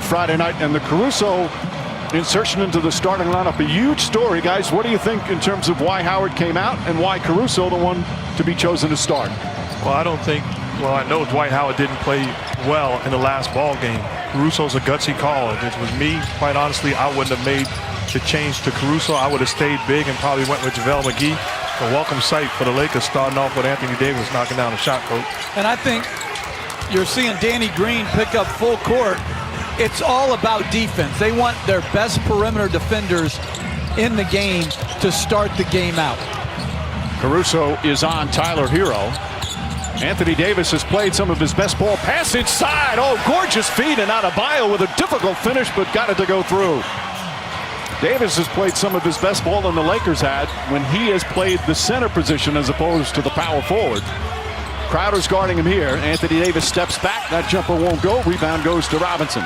Friday night, and the Caruso insertion into the starting lineup, a huge story. Guys, what do you think in terms of why Howard came out and why Caruso the one to be chosen to start? Well, I know Dwight Howard didn't play well in the last ball game. Caruso's a gutsy call. If it was me, quite honestly, I wouldn't have made the change to Caruso. I would have stayed big and probably went with JaVale McGee. A welcome sight for the Lakers, starting off with Anthony Davis knocking down a shot, Coach. And I think you're seeing Danny Green pick up full court. It's all about defense. They want their best perimeter defenders in the game to start the game out. Caruso is on Tyler Hero. Anthony Davis has played some of his best ball. Pass inside. Oh, gorgeous feed, and Adebayo with a difficult finish, but got it to go through. Davis has played some of his best ball than the Lakers had when he has played the center position as opposed to the power forward. Crowder's guarding him here. Anthony Davis steps back. That jumper won't go. Rebound goes to Robinson.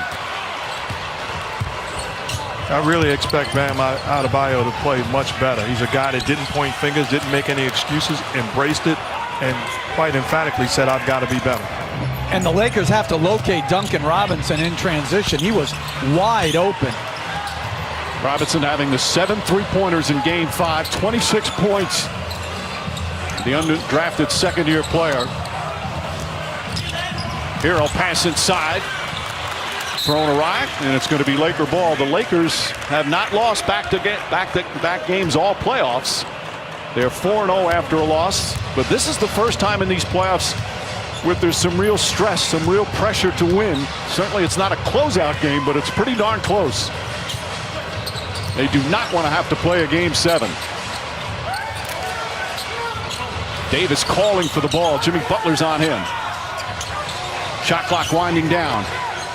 I really expect Bam Adebayo to play much better. He's a guy that didn't point fingers, didn't make any excuses, embraced it, and quite emphatically said, I've got to be better. And the Lakers have to locate Duncan Robinson in transition. He was wide open. Robinson having the 7 3-pointers in Game 5, 26 points. The undrafted second-year player. Hero pass inside. Thrown awry, and it's going to be Laker ball. The Lakers have not lost back-to-back games all playoffs. They're 4-0 after a loss, but this is the first time in these playoffs where there's some real stress, some real pressure to win. Certainly it's not a closeout game, but it's pretty darn close. They do not want to have to play a Game 7. Davis calling for the ball. Jimmy Butler's on him. Shot clock winding down.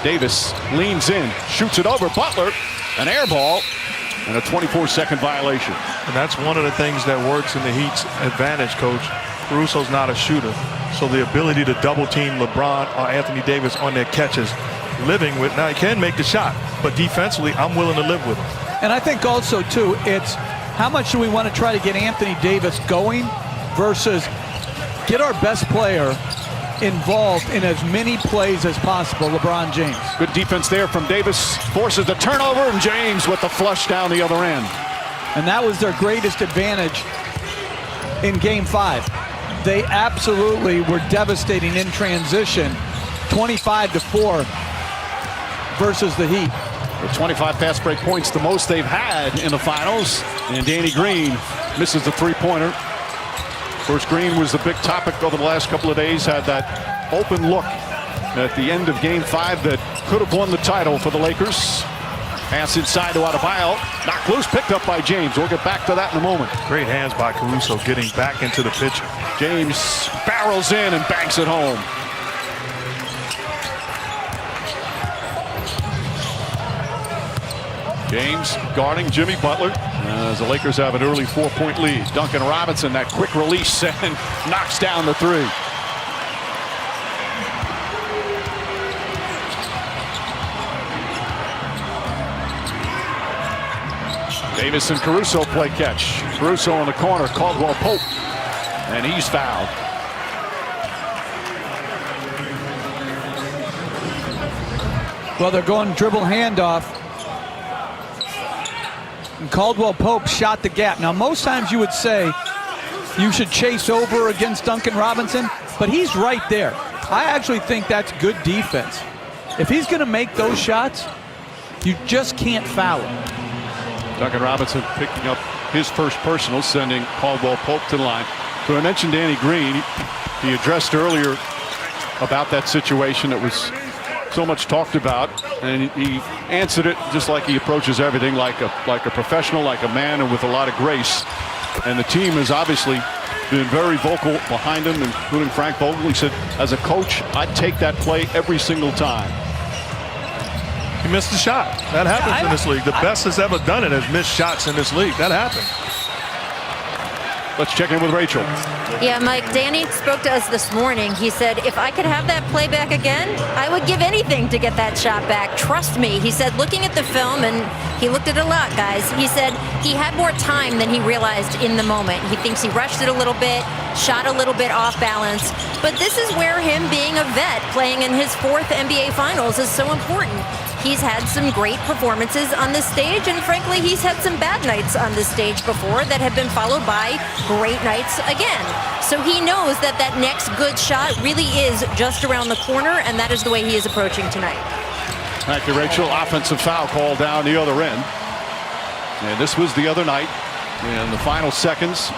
Davis leans in, shoots it over. Butler, an air ball, and a 24-second violation. And that's one of the things that works in the Heat's advantage, Coach. Caruso's not a shooter, so the ability to double-team LeBron or Anthony Davis on their catches, living with, now he can make the shot, but defensively, I'm willing to live with it. And I think also, too, it's how much do we want to try to get Anthony Davis going versus get our best player involved in as many plays as possible, LeBron James. Good defense there from Davis. Forces the turnover, and James with the flush down the other end. And that was their greatest advantage in Game 5. They absolutely were devastating in transition, 25-4 versus the Heat. With 25 fast break points, the most they've had in the finals. And Danny Green misses the three-pointer. Of course, Green was the big topic over the last couple of days. Had that open look at the end of Game 5 that could have won the title for the Lakers. Pass inside to Adebayo. Knocked loose, picked up by James. We'll get back to that in a moment. Great hands by Caruso getting back into the picture. James barrels in and banks it home. James guarding Jimmy Butler as the Lakers have an early 4-point lead. Duncan Robinson, that quick release, and knocks down the three. Davis and Caruso play catch. Caruso in the corner, Caldwell Pope, and he's fouled. Well, they're going dribble handoff. And Caldwell Pope shot the gap. Now, most times you would say you should chase over against Duncan Robinson, but he's right there. I actually think that's good defense. If he's going to make those shots, you just can't foul him. Duncan Robinson picking up his first personal, sending Caldwell Pope to the line. So I mentioned Danny Green. He addressed earlier about that situation that was so much talked about, and he answered it just like he approaches everything, like a professional, like a man, and with a lot of grace. And the team has obviously been very vocal behind him, including Frank Vogel. He said, as a coach, I'd take that play every single time. He missed the shot. That happens in this league. The best has ever done it has missed shots in this league. That happened. Let's check in with Rachel. Yeah, Mike, Danny spoke to us this morning. He said, if I could have that play back again, I would give anything to get that shot back. Trust me. He said, looking at the film, and he looked at it a lot, guys. He said he had more time than he realized in the moment. He thinks he rushed it a little bit, shot a little bit off balance. But this is where him being a vet, playing in his 4th NBA Finals, is so important. He's had some great performances on this stage, and frankly, he's had some bad nights on this stage before that have been followed by great nights again. So he knows that that next good shot really is just around the corner, and that is the way he is approaching tonight. Thank you, Rachel. Offensive foul call down the other end. And this was the other night. In the final seconds,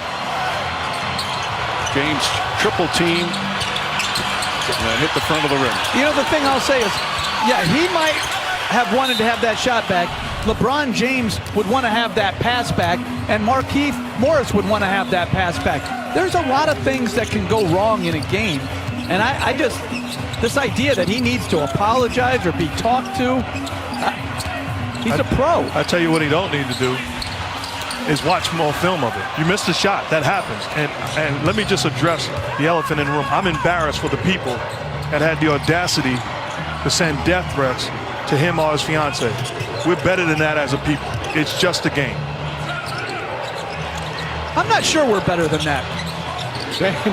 James triple team and hit the front of the rim. You know, the thing I'll say is, yeah, he might have wanted to have that shot back. LeBron James would want to have that pass back, and Markieff Morris would want to have that pass back. There's a lot of things that can go wrong in a game, and I just, this idea that he needs to apologize or be talked to, he's a pro. I tell you what he don't need to do is watch more film of it. You missed a shot, that happens. And let me just address the elephant in the room. I'm embarrassed for the people that had the audacity to send death threats to him or his fiance. We're better than that as a people. It's just a game. I'm not sure we're better than that.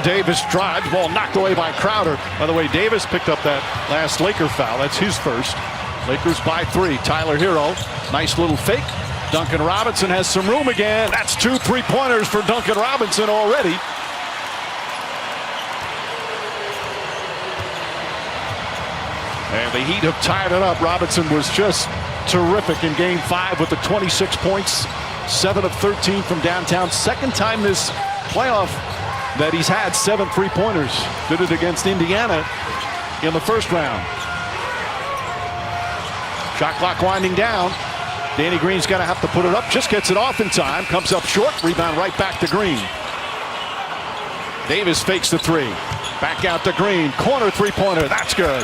Davis drives, ball knocked away by Crowder. By the way, Davis picked up that last Laker foul. That's his first. Lakers by 3. Tyler Hero, nice little fake. Duncan Robinson has some room again. That's 2 3-pointers for Duncan Robinson already. And the Heat have tied it up. Robinson was just terrific in Game 5 with the 26 points, 7 of 13 from downtown. Second time this playoff that he's had 7 3-pointers. Did it against Indiana in the first round. Shot clock winding down. Danny Green's going to have to put it up. Just gets it off in time. Comes up short. Rebound right back to Green. Davis fakes the 3. Back out to Green. Corner 3-pointer. That's good.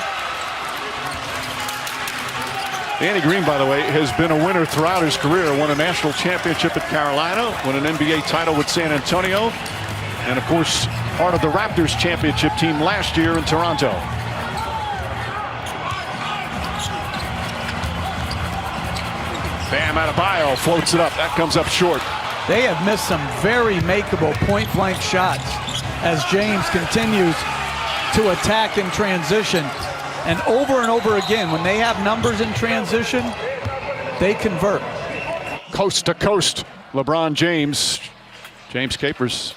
Danny Green, by the way, has been a winner throughout his career. Won a national championship at Carolina. Won an NBA title with San Antonio. And, of course, part of the Raptors championship team last year in Toronto. Bam Adebayo floats it up. That comes up short. They have missed some very makeable point-blank shots as James continues to attack in transition. And over again, when they have numbers in transition, they convert. Coast to coast, LeBron James. James Capers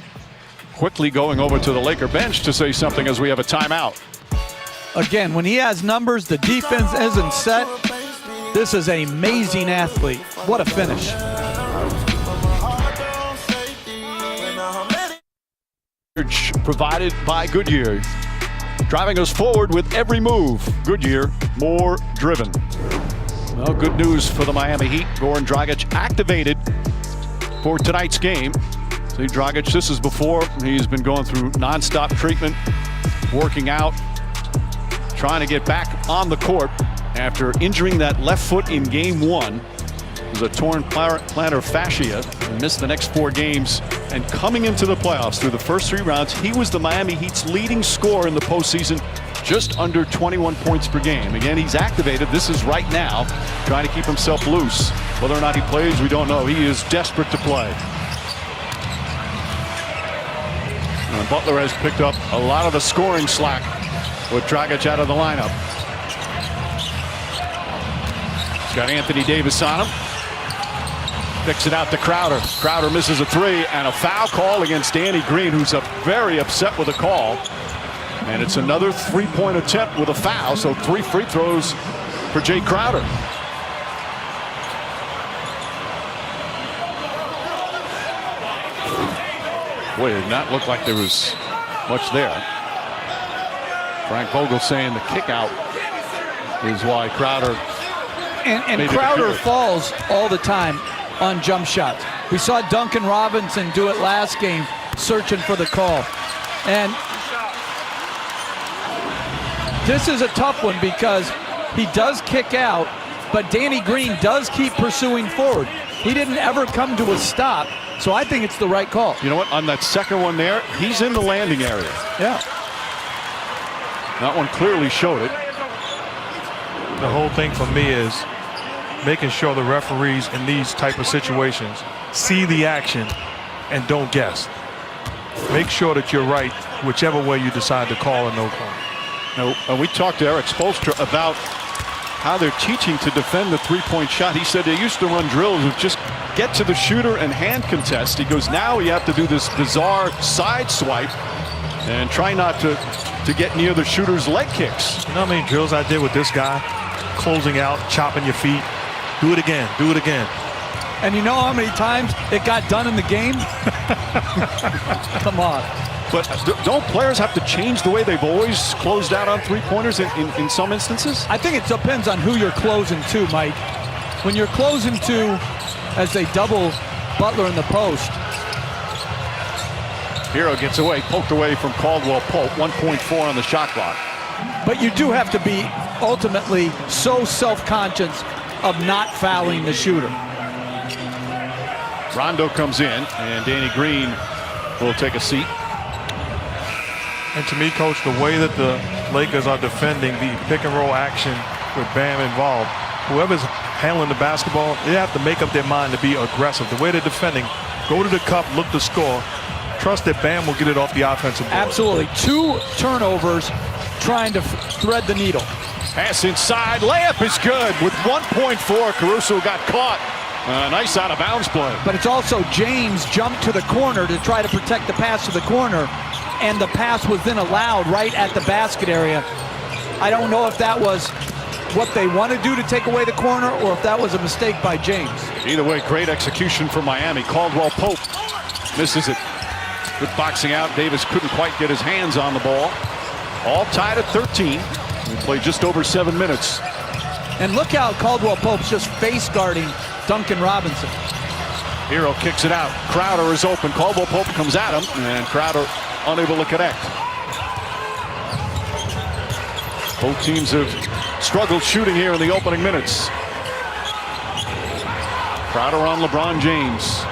quickly going over to the Laker bench to say something as we have a timeout. Again, when he has numbers, the defense isn't set. This is an amazing athlete. What a finish. Provided by Goodyear. Driving us forward with every move. Goodyear, more driven. Well, good news for the Miami Heat. Goran Dragic activated for tonight's game. See, Dragic, this is before he's been going through nonstop treatment, working out, trying to get back on the court after injuring that left foot in Game 1. It was a torn plantar fascia. He missed the next 4 games. And coming into the playoffs through the first 3 rounds, he was the Miami Heat's leading scorer in the postseason, just under 21 points per game. Again, he's activated. This is right now, trying to keep himself loose. Whether or not he plays, we don't know. He is desperate to play. And Butler has picked up a lot of the scoring slack with Dragic out of the lineup. He's got Anthony Davis on him. Kicks it out to Crowder. Crowder misses a 3 and a foul call against Danny Green, who's very upset with the call. And it's another 3-point attempt with a foul, so 3 free throws for Jay Crowder. Boy, it did not look like there was much there. Frank Vogel saying the kick out is why Crowder. And Crowder falls all the time on jump shots. We saw Duncan Robinson do it last game, searching for the call. And this is a tough one because he does kick out, but Danny Green does keep pursuing forward. He didn't ever come to a stop, so I think it's the right call. You know what? On that second one there, he's in the landing area. Yeah. That one clearly showed it. The whole thing for me is making sure the referees in these type of situations see the action and don't guess. Make sure that you're right whichever way you decide to call a no call. Now, we talked to Eric Spoelstra about how they're teaching to defend the three-point shot. He said they used to run drills with just get to the shooter and hand contest. He goes, now you have to do this bizarre side swipe and try not to get near the shooter's leg kicks. You know how many drills I did with this guy? Closing out, chopping your feet. Do it again, do it again. And you know how many times it got done in the game? Come on. But don't players have to change the way they've always closed out on three-pointers in some instances? I think it depends on who you're closing to, Mike. When you're closing to, as they double Butler in the post. Hero gets away, poked away from Caldwell Pope, 1.4 on the shot clock. But you do have to be ultimately so self-conscious of not fouling the shooter. Rondo comes in, and Danny Green will take a seat. And to me, Coach, the way that the Lakers are defending the pick-and-roll action with Bam involved, whoever's handling the basketball, they have to make up their mind to be aggressive. The way they're defending, go to the cup, look to score, trust that Bam will get it off the offensive board. Absolutely. 2 turnovers trying to thread the needle. Pass inside, layup is good. With 1.4, Caruso got caught. Nice out-of-bounds play. But it's also James jumped to the corner to try to protect the pass to the corner, and the pass was then allowed right at the basket area. I don't know if that was what they want to do to take away the corner or if that was a mistake by James. Either way, great execution from Miami. Caldwell Pope misses it. Good boxing out. Davis couldn't quite get his hands on the ball. All tied at 13. We played just over 7 minutes. And look how Caldwell Pope's just face guarding Duncan Robinson. Hero kicks it out. Crowder is open. Caldwell Pope comes at him, and Crowder unable to connect. Both teams have struggled shooting here in the opening minutes. Crowder on LeBron James.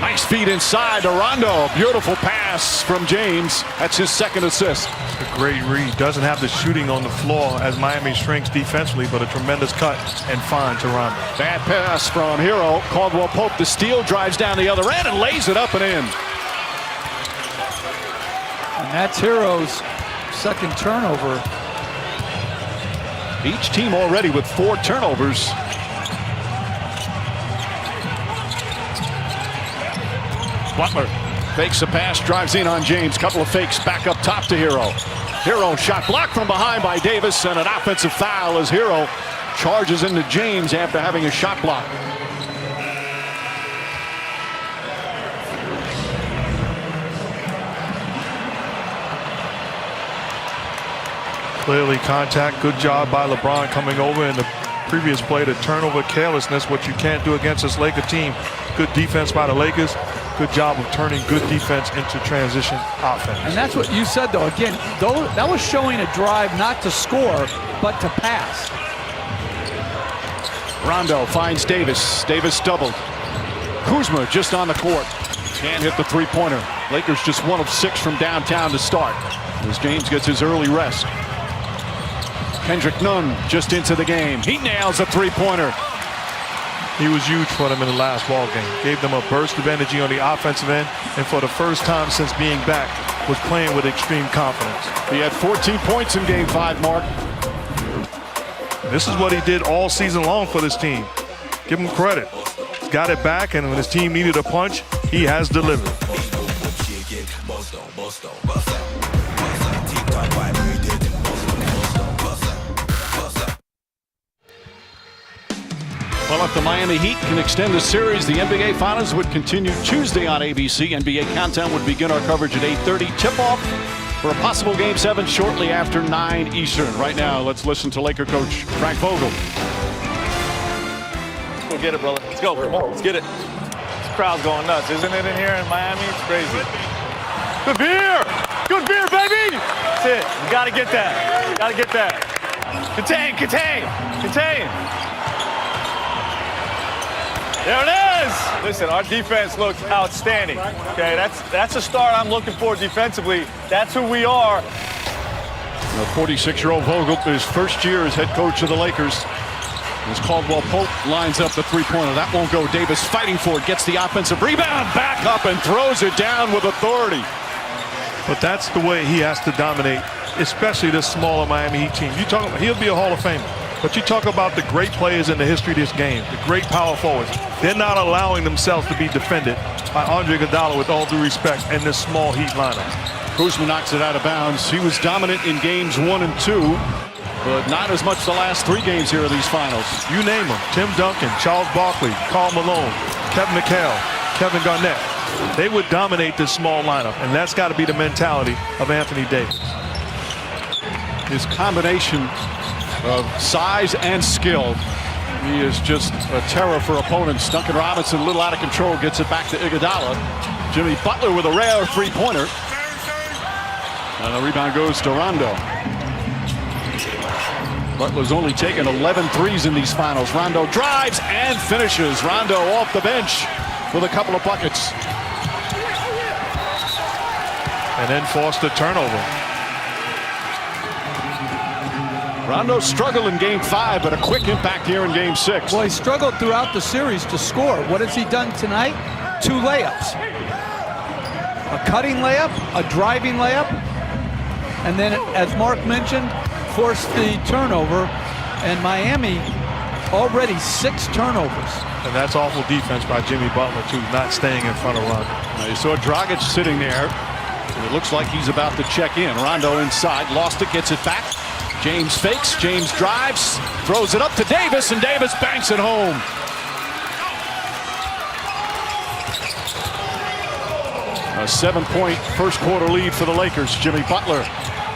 Nice feed inside to Rondo. Beautiful pass from James. That's his second assist. A great read. Doesn't have the shooting on the floor as Miami shrinks defensively, but a tremendous cut and find to Rondo. Bad pass from Hero. Caldwell Pope, the steal, drives down the other end and lays it up and in. And that's Hero's second turnover. Each team already with 4 turnovers. Butler fakes a pass, drives in on James. Couple of fakes, back up top to Hero. Hero shot blocked from behind by Davis, and an offensive foul as Hero charges into James after having a shot block. Clearly contact. Good job by LeBron coming over in the previous play. The turnover carelessness, what you can't do against this Laker team. Good defense by the Lakers. Good job of turning good defense into transition offense. And that's what you said, though. Again, that was showing a drive not to score, but to pass. Rondo finds Davis. Davis doubled. Kuzma just on the court. Can't hit the three-pointer. Lakers just 1 of 6 from downtown to start as James gets his early rest. Kendrick Nunn just into the game. He nails a three-pointer. He was huge for them in the last ball game. Gave them a burst of energy on the offensive end, and for the first time since being back, was playing with extreme confidence. He had 14 points in Game 5, Mark. This is what he did all season long for this team. Give him credit. He's got it back, and when his team needed a punch, he has delivered. Well, if the Miami Heat can extend the series, the NBA Finals would continue Tuesday on ABC. NBA Countdown would begin our coverage at 8:30. Tip-off for a possible Game 7 shortly after 9 Eastern. Right now, let's listen to Laker coach Frank Vogel. Let's go get it, brother. Let's go. Come on, let's get it. This crowd's going nuts, isn't it, in here in Miami? It's crazy. Good beer! Good beer, baby! That's it. You got to get that. You got to get that. Contain, contain, contain. There it is! Listen, our defense looks outstanding. Okay, that's a start I'm looking for defensively. That's who we are. The 46-year-old Vogel, his first year as head coach of the Lakers. As Caldwell Pope lines up the three-pointer. That won't go. Davis fighting for it, gets the offensive rebound, back up and throws it down with authority. But that's the way he has to dominate especially this smaller Miami Heat team. You talk about, he'll be a Hall of Famer. But you talk about the great players in the history of this game, the great power forwards. They're not allowing themselves to be defended by Andre Iguodala, with all due respect, in this small Heat lineup. Kuzma knocks it out of bounds. He was dominant in games 1 and 2, but not as much the last 3 games here of these finals. You name them. Tim Duncan, Charles Barkley, Karl Malone, Kevin McHale, Kevin Garnett. They would dominate this small lineup, and that's got to be the mentality of Anthony Davis. His combination of size and skill, he is just a terror for opponents. Duncan Robinson, a little out of control, gets it back to Iguodala. Jimmy Butler with a rare three-pointer. And the rebound goes to Rondo. Butler's only taken 11 threes in these finals. Rondo drives and finishes. Rondo off the bench with a couple of buckets. And then forced a turnover. Rondo struggled in game 5, but a quick impact here in game 6. Well, he struggled throughout the series to score. What has he done tonight? 2 layups. A cutting layup, a driving layup, and then, as Mark mentioned, forced the turnover. And Miami already 6 turnovers. And that's awful defense by Jimmy Butler, too, not staying in front of Rondo. Now you saw Dragic sitting there. It looks like he's about to check in. Rondo inside, lost it, gets it back. James fakes, James drives, throws it up to Davis, and Davis banks it home. A 7-point first quarter lead for the Lakers. Jimmy Butler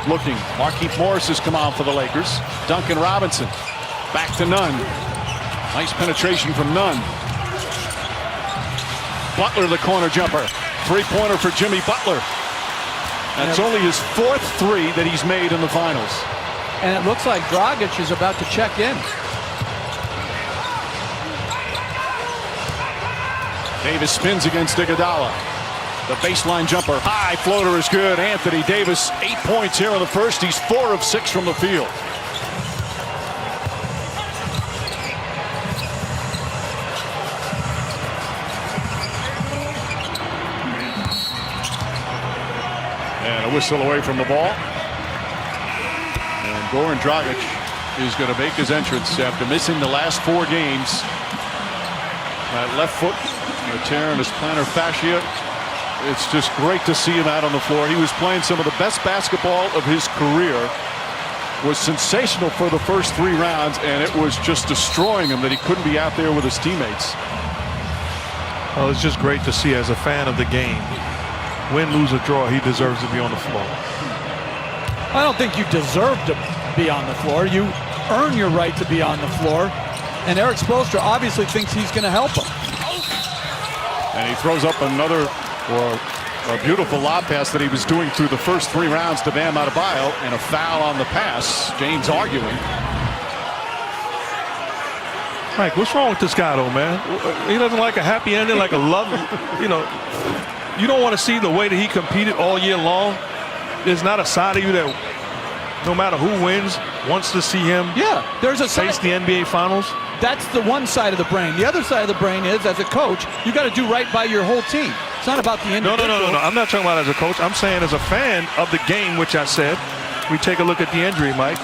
looking. Markieff Morris has come on for the Lakers. Duncan Robinson back to Nunn. Nice penetration from Nunn. Butler the corner jumper. 3-pointer for Jimmy Butler. That's only his 4th 3 that he's made in the finals. And it looks like Dragic is about to check in. Davis spins against Iguodala. The baseline jumper, high floater is good. Anthony Davis, 8 points here in the first. He's 4 of 6 from the field. And a whistle away from the ball. And Goran Dragic is going to make his entrance after missing the last 4 games. That left foot, a tear in his plantar fascia. It's just great to see him out on the floor. He was playing some of the best basketball of his career. Was sensational for the first 3 rounds, and it was just destroying him that he couldn't be out there with his teammates. Well, it's just great to see as a fan of the game. Win, lose, or draw, he deserves to be on the floor. I don't think you deserve to be on the floor. You earn your right to be on the floor. And Eric Spoelstra obviously thinks he's going to help him. And he throws up another, or a beautiful lob pass that he was doing through the first 3 rounds to Bam Adebayo, and a foul on the pass. James arguing. Mike, what's wrong with this guy, though, man? He doesn't like a happy ending, like a love, you know. You don't want to see the way that he competed all year long. There's not a side of you that, no matter who wins, wants to see him there's a face the NBA Finals. That's the one side of the brain. The other side of the brain is, as a coach, you got to do right by your whole team. It's not about the individual. No. I'm not talking about as a coach. I'm saying as a fan of the game, which I said. We take a look at the injury, Mike.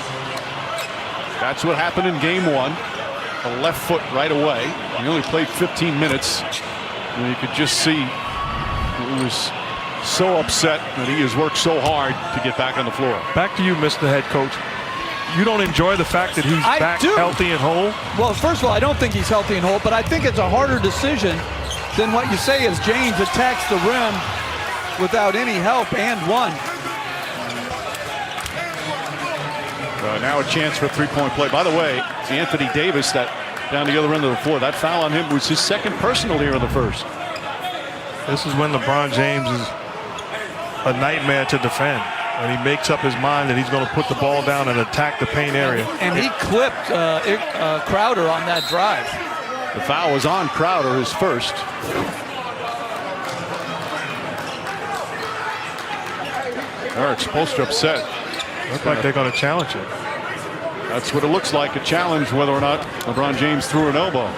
That's what happened in game 1. A left foot right away. He only played 15 minutes. And you could just see he was so upset that he has worked so hard to get back on the floor. Back to you, Mr. Head Coach. You don't enjoy the fact that he's back healthy and whole? Well, first of all, I don't think he's healthy and whole, but I think it's a harder decision than what you say as James attacks the rim without any help and won. Now a chance for a 3-point play. By the way, Anthony Davis, that down the other end of the floor, that foul on him was his 2nd personal here in the first. This is when LeBron James is a nightmare to defend. And he makes up his mind that he's going to put the ball down and attack the paint area. And he clipped Crowder on that drive. The foul was on Crowder, his first. Eric Spoelstra upset. Looks like they're going to challenge it. That's what it looks like, a challenge, whether or not LeBron James threw an elbow.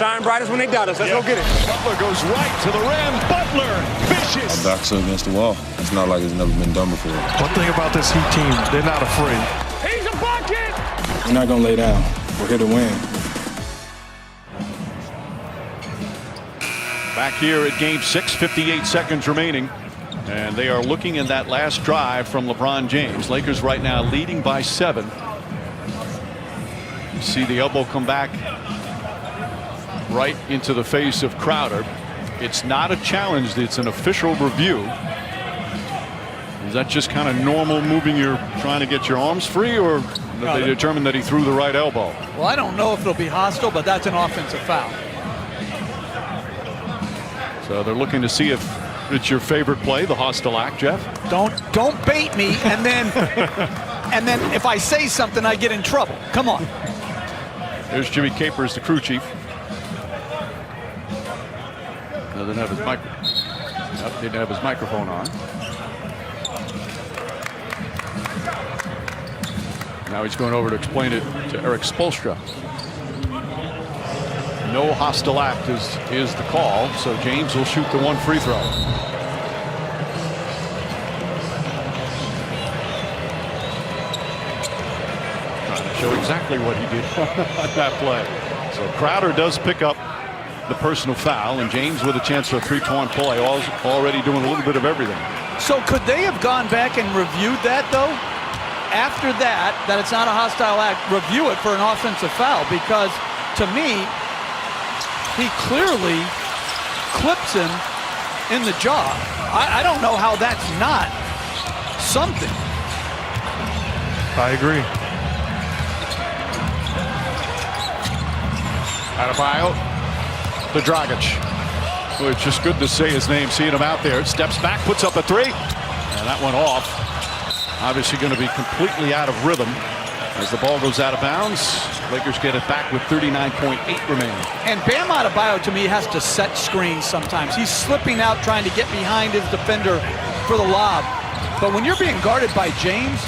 shine brightest when they doubt us. Let's go get it. Butler goes right to the rim. Butler, vicious. Our backs are against the wall. It's not like it's never been done before. One thing about this Heat team, they're not afraid. He's a bucket! We're not going to lay down. We're here to win. Back here at game 6, 58 seconds remaining. And they are looking in that last drive from LeBron James. Lakers right now leading by 7. You see the elbow come back right into the face of Crowder. It's not a challenge. It's an official review. Is that just kind of normal moving? You're trying to get your arms free, or did they determine that he threw the right elbow? Well, I don't know if it'll be hostile, but that's an offensive foul. So they're looking to see if it's your favorite play, the hostile act, Jeff. Don't bait me, and then and then if I say something, I get in trouble. Come on. There's Jimmy Capers, the crew chief. Doesn't have his didn't have his microphone on. Now he's going over to explain it to Eric Spoelstra. No hostile act is the call, so James will shoot the 1 free throw. Trying to show exactly what he did on that play. So Crowder does pick up the personal foul, and James with a chance for a 3-point play, already doing a little bit of everything. So could they have gone back and reviewed that, though? After that it's not a hostile act, review it for an offensive foul, because to me, he clearly clips him in the jaw. I don't know how that's not something. I agree. Adebayo to Dragic. Well, it's just good to say his name, seeing him out there. Steps back, puts up a 3, and that went off. Obviously going to be completely out of rhythm as the ball goes out of bounds. Lakers get it back with 39.8 remaining. And Bam Adebayo, to me, has to set screens sometimes. He's slipping out trying to get behind his defender for the lob. But when you're being guarded by James,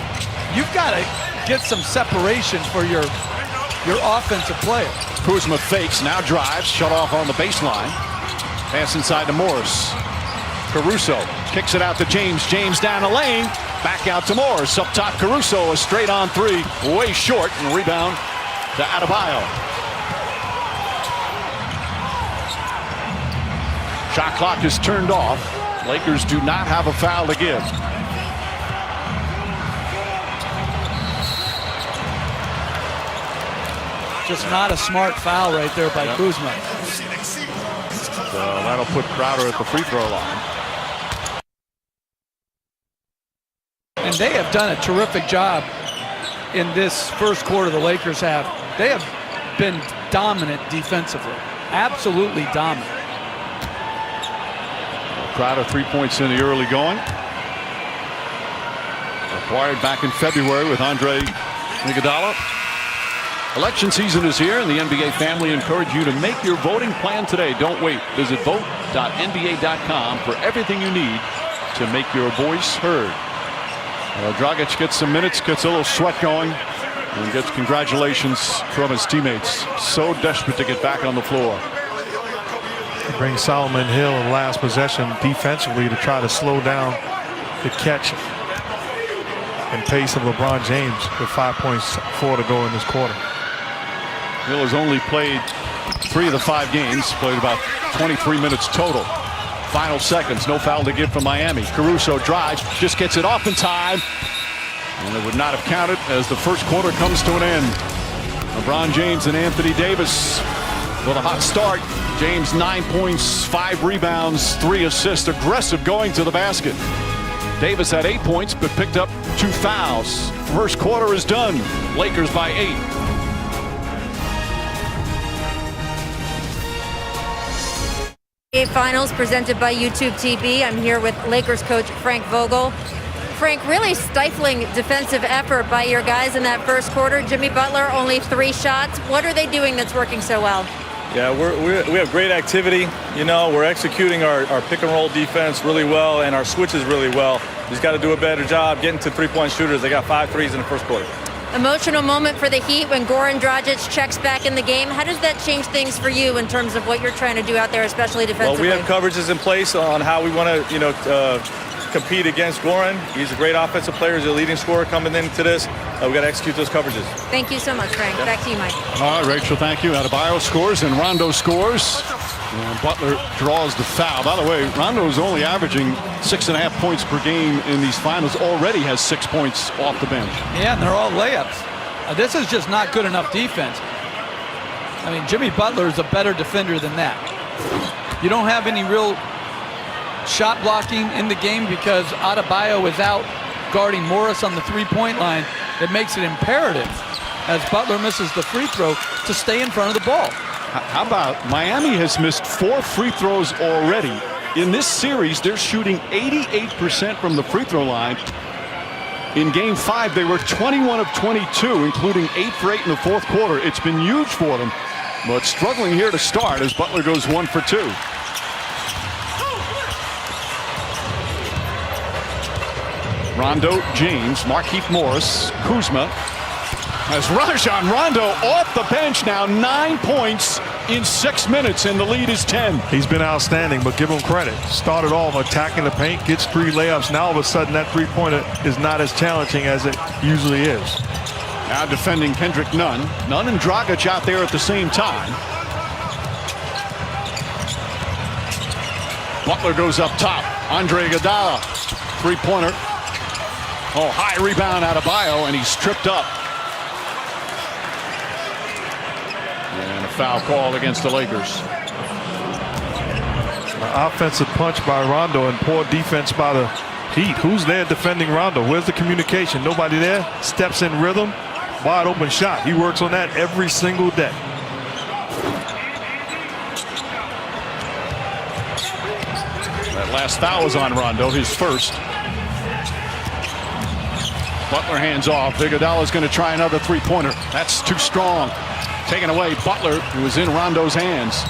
you've got to get some separation for your offensive player. Kuzma fakes, now drives, shut off on the baseline. Pass inside to Morris. Caruso kicks it out to James. James down the lane. Back out to Morris. Up top, Caruso, a straight-on 3. Way short, and rebound to Adebayo. Shot clock is turned off. Lakers do not have a foul to give. Just not a smart foul right there by Kuzma. So that'll put Crowder at the free throw line. And they have done a terrific job in this first quarter. The Lakers have. They have been dominant defensively. Absolutely dominant. Crowder 3 points in the early going. Acquired back in February with Andre Iguodala. Election season is here, and the NBA family encourage you to make your voting plan today. Don't wait. Visit vote.nba.com for everything you need to make your voice heard. Dragic gets some minutes, gets a little sweat going, and gets congratulations from his teammates. So desperate to get back on the floor. Bring Solomon Hill in last possession defensively to try to slow down the catch and pace of LeBron James with 5.4 to go in this quarter. Hill has only played 3 of the 5 games, played about 23 minutes total. Final seconds, no foul to give from Miami. Caruso drives, just gets it off in time, and it would not have counted as the first quarter comes to an end. LeBron James and Anthony Davis with a hot start. James 9 points, 5 rebounds, 3 assists, aggressive going to the basket. Davis had 8 points but picked up 2 fouls. First quarter is done. Lakers by 8. Finals presented by YouTube TV. I'm here with Lakers coach Frank Vogel. Frank, really stifling defensive effort by your guys in that first quarter. Jimmy Butler, only 3 shots. What are they doing that's working so well? Yeah, we have great activity. You know, we're executing our pick and roll defense really well and our switches really well. Just got to do a better job getting to 3-point shooters. They got 5 threes in the first quarter. Emotional moment for the Heat when Goran Dragic checks back in the game. How does that change things for you in terms of what you're trying to do out there, especially defensively? Well, we have coverages in place on how we want to, compete against Goran. He's a great offensive player. He's a leading scorer coming into this. We got to execute those coverages. Thank you so much, Frank. Back to you, Mike. All right, Rachel, thank you. Adebayo scores and Rondo scores. And Butler draws the foul. By the way, Rondo is only averaging 6.5 points per game in these finals. Already has 6 points off the bench. Yeah, and they're all layups. This is just not good enough defense. I mean, Jimmy Butler is a better defender than that. You don't have any real shot blocking in the game because Adebayo is out guarding Morris on the three-point line. It makes it imperative, as Butler misses the free throw, to stay in front of the ball. How about Miami has missed 4 free throws already. In this series, they're shooting 88% from the free throw line. In Game 5, they were 21 of 22, including 8 for 8 in the fourth quarter. It's been huge for them, but struggling here to start as Butler goes 1 for 2. Rondo, James, Markieff Morris, Kuzma. As Rajon Rondo off the bench now, 9 points in 6 minutes, and the lead is 10. He's been outstanding, but give him credit. Started off attacking the paint, gets 3 layups. Now all of a sudden that three-pointer is not as challenging as it usually is. Now defending Kendrick Nunn. Nunn and Dragic out there at the same time. Butler goes up top. Andre Iguodala, three-pointer. Oh, high rebound out of Adebayo, and he's tripped up. And a foul call against the Lakers. An offensive punch by Rondo and poor defense by the Heat. Who's there defending Rondo? Where's the communication? Nobody there. Steps in rhythm. Wide open shot. He works on that every single day. That last foul was on Rondo, his first. Butler hands off. Iguodala's going to try another three-pointer. That's too strong. Taken away. Butler, who was in Rondo's hands.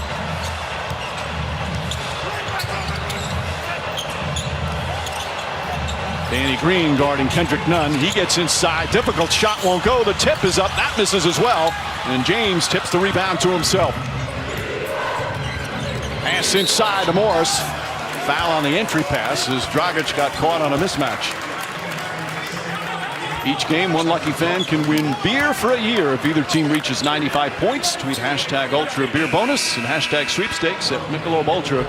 Danny Green guarding Kendrick Nunn. He gets inside. Difficult shot won't go. The tip is up. That misses as well. And James tips the rebound to himself. Pass inside to Morris. Foul on the entry pass as Dragic got caught on a mismatch. Each game, one lucky fan can win beer for a year if either team reaches 95 points. Tweet hashtag Ultra Beer Bonus and hashtag Sweepstakes at Michelob Ultra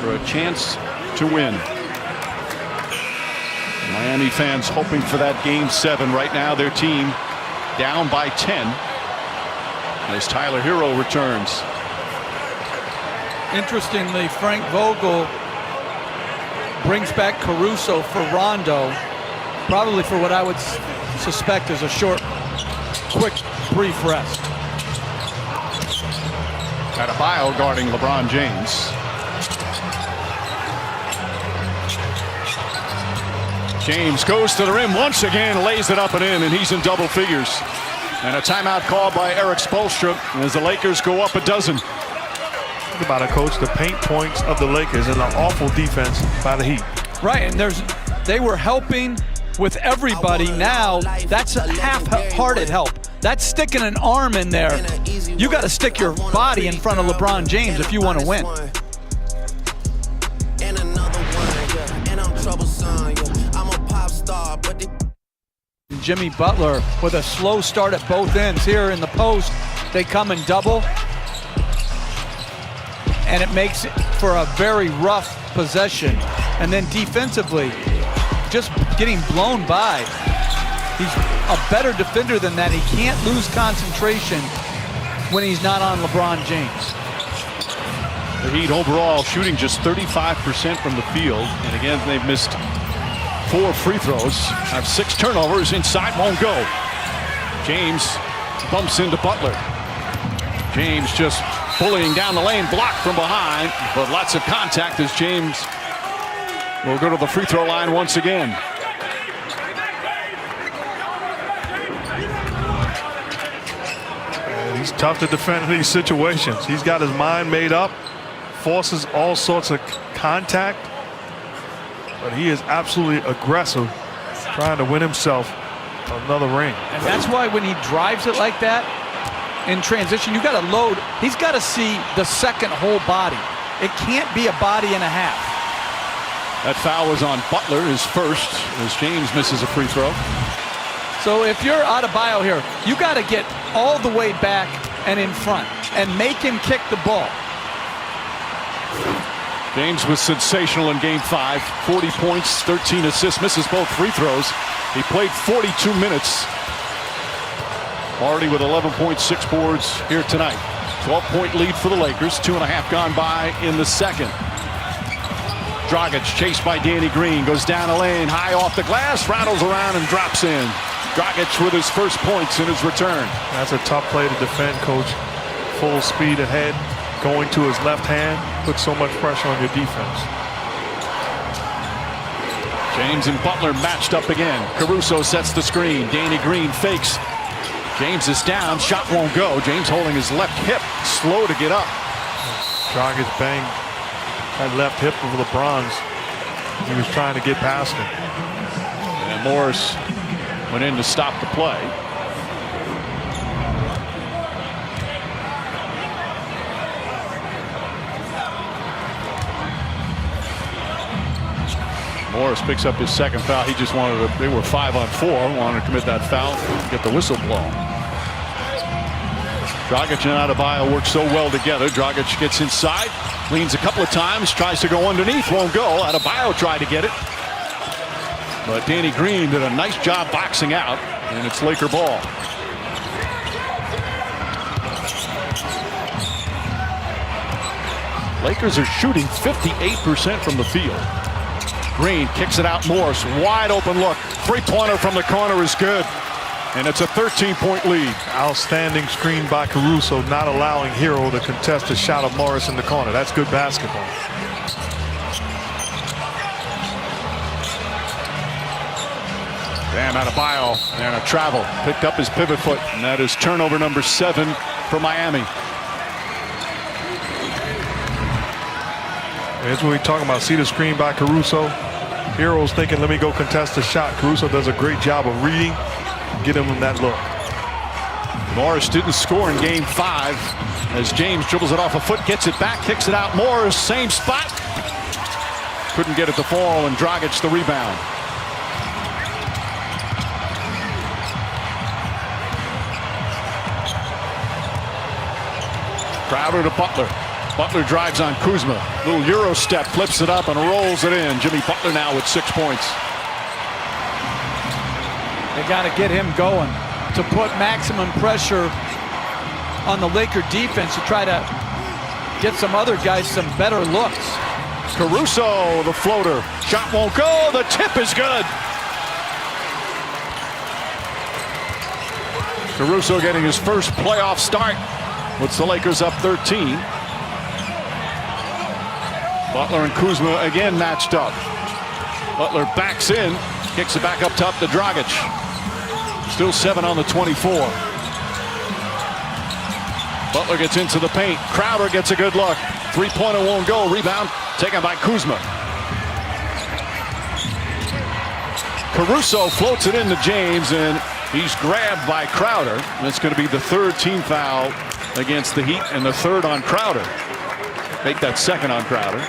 for a chance to win. Miami fans hoping for that Game 7. Right now, their team down by 10 as Tyler Hero returns. Interestingly, Frank Vogel brings back Caruso for Rondo, probably for what I would suspect is a short, quick, brief rest. Adebayo guarding LeBron James. James goes to the rim once again, lays it up and in, and he's in double figures. And a timeout called by Eric Spoelstra as the Lakers go up a dozen. Think about it, Coach. The paint points of the Lakers and an awful defense by the Heat. Right, and they were helping with everybody. Now that's a half-hearted help. That's sticking an arm in there. You got to stick your body in front of LeBron James if you want to win. Jimmy Butler with a slow start at both ends. Here in the post, they come in double, and it makes it for a very rough possession. And then defensively, just getting blown by. He's a better defender than that. He can't lose concentration when he's not on LeBron James. The Heat overall shooting just 35% from the field. And again, they've missed 4 free throws, have 6 turnovers. Inside won't go. James bumps into Butler. James just bullying down the lane, blocked from behind, but lots of contact as James will go to the free throw line once again. He's tough to defend in these situations. He's got his mind made up, forces all sorts of contact, but he is absolutely aggressive, trying to win himself another ring. And that's why when he drives it like that in transition, you got to load. He's got to see the second whole body. It can't be a body and a half. That foul was on Butler, his first, as James misses a free throw. So if you're Adebayo here, you got to get all the way back and in front and make him kick the ball. James was sensational in Game 5. 40 points, 13 assists, misses both free throws. He played 42 minutes. Already with 11.6 boards here tonight. 12-point lead for the Lakers. 2.5 gone by in the second. Dragic chased by Danny Green. Goes down a lane, high off the glass, rattles around and drops in. Dragic with his first points in his return. That's a tough play to defend, Coach. Full speed ahead, going to his left hand, puts so much pressure on your defense. James and Butler matched up again. Caruso sets the screen. Danny Green fakes. James is down. Shot won't go. James holding his left hip. Slow to get up. Dragic banged that left hip of LeBron's. He was trying to get past him. And Morris went in to stop the play. Morris picks up his second foul. He just wanted to, they were 5-on-4, wanted to commit that foul, get the whistle blown. Dragic and Adebayo work so well together. Dragic gets inside, leans a couple of times, tries to go underneath, won't go. Adebayo tried to get it. But Danny Green did a nice job boxing out, and it's Laker ball. Lakers are shooting 58% from the field. Green kicks it out. Morris, wide open look. Three-pointer from the corner is good. And it's a 13-point lead. Outstanding screen by Caruso, not allowing Hero to contest a shot of Morris in the corner. That's good basketball. Bam Adebayo and a travel. Picked up his pivot foot, and that is turnover number 7 for Miami. That's what we're talking about. See the screen by Caruso. Hero's thinking, let me go contest the shot. Caruso does a great job of reading, get him that look. Morris didn't score in Game 5 as James dribbles it off a foot, gets it back, kicks it out. Morris, same spot. Couldn't get it to fall, and Dragic the rebound. Crowder to Butler. Butler drives on Kuzma. Little Euro step, flips it up and rolls it in. Jimmy Butler now with 6 points. They got to get him going to put maximum pressure on the Laker defense to try to get some other guys some better looks. Caruso, the floater. Shot won't go. The tip is good. Caruso getting his first playoff start. Puts the Lakers up 13. Butler and Kuzma again matched up. Butler backs in, kicks it back up top to Dragic. Still 7 on the 24. Butler gets into the paint. Crowder gets a good look. Three-pointer won't go. Rebound taken by Kuzma. Caruso floats it into James, and he's grabbed by Crowder. And it's going to be the 3rd team foul against the Heat and the 3rd on Crowder. Make that 2nd on Crowder.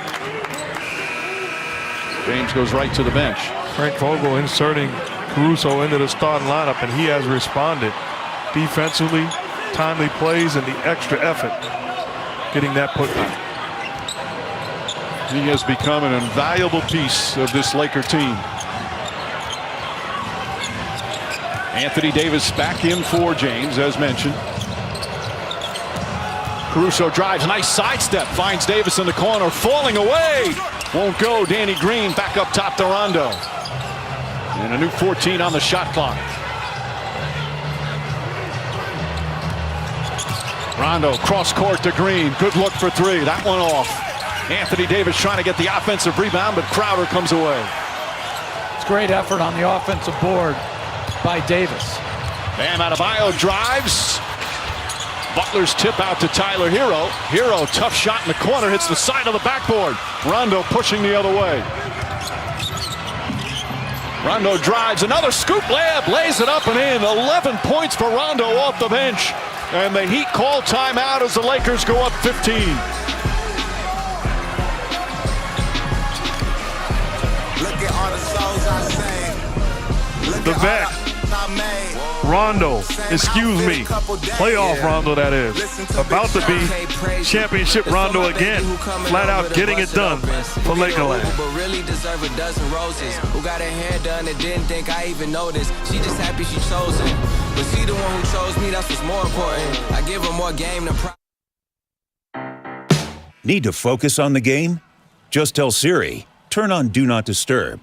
James goes right to the bench. Frank Vogel inserting Caruso into the starting lineup, and he has responded defensively, timely plays, and the extra effort getting that putback. He has become an invaluable piece of this Laker team. Anthony Davis back in for James, as mentioned. Caruso drives, nice sidestep, finds Davis in the corner, falling away. Won't go. Danny Green back up top to Rondo. And a new 14 on the shot clock. Rondo cross court to Green. Good look for 3. That one off. Anthony Davis trying to get the offensive rebound, but Crowder comes away. It's great effort on the offensive board by Davis. Bam Adebayo drives. Butler's tip out to Tyler Hero. Hero, tough shot in the corner, hits the side of the backboard. Rondo pushing the other way. Rondo drives, another scoop layup, lays it up and in. 11 points for Rondo off the bench. And the Heat call timeout as the Lakers go up 15. Look at all the souls I saved. The vet, Rondo, excuse me, playoff Rondo that is, about to be championship Rondo again, flat out getting it done for Lakerland. But really deserve a dozen roses. Who got her hair done and didn't think I even noticed. She just happy she chose it. But she the one who chose me, that's what's more important. I give her more game than pride. Need to focus on the game? Just tell Siri, turn on Do Not Disturb.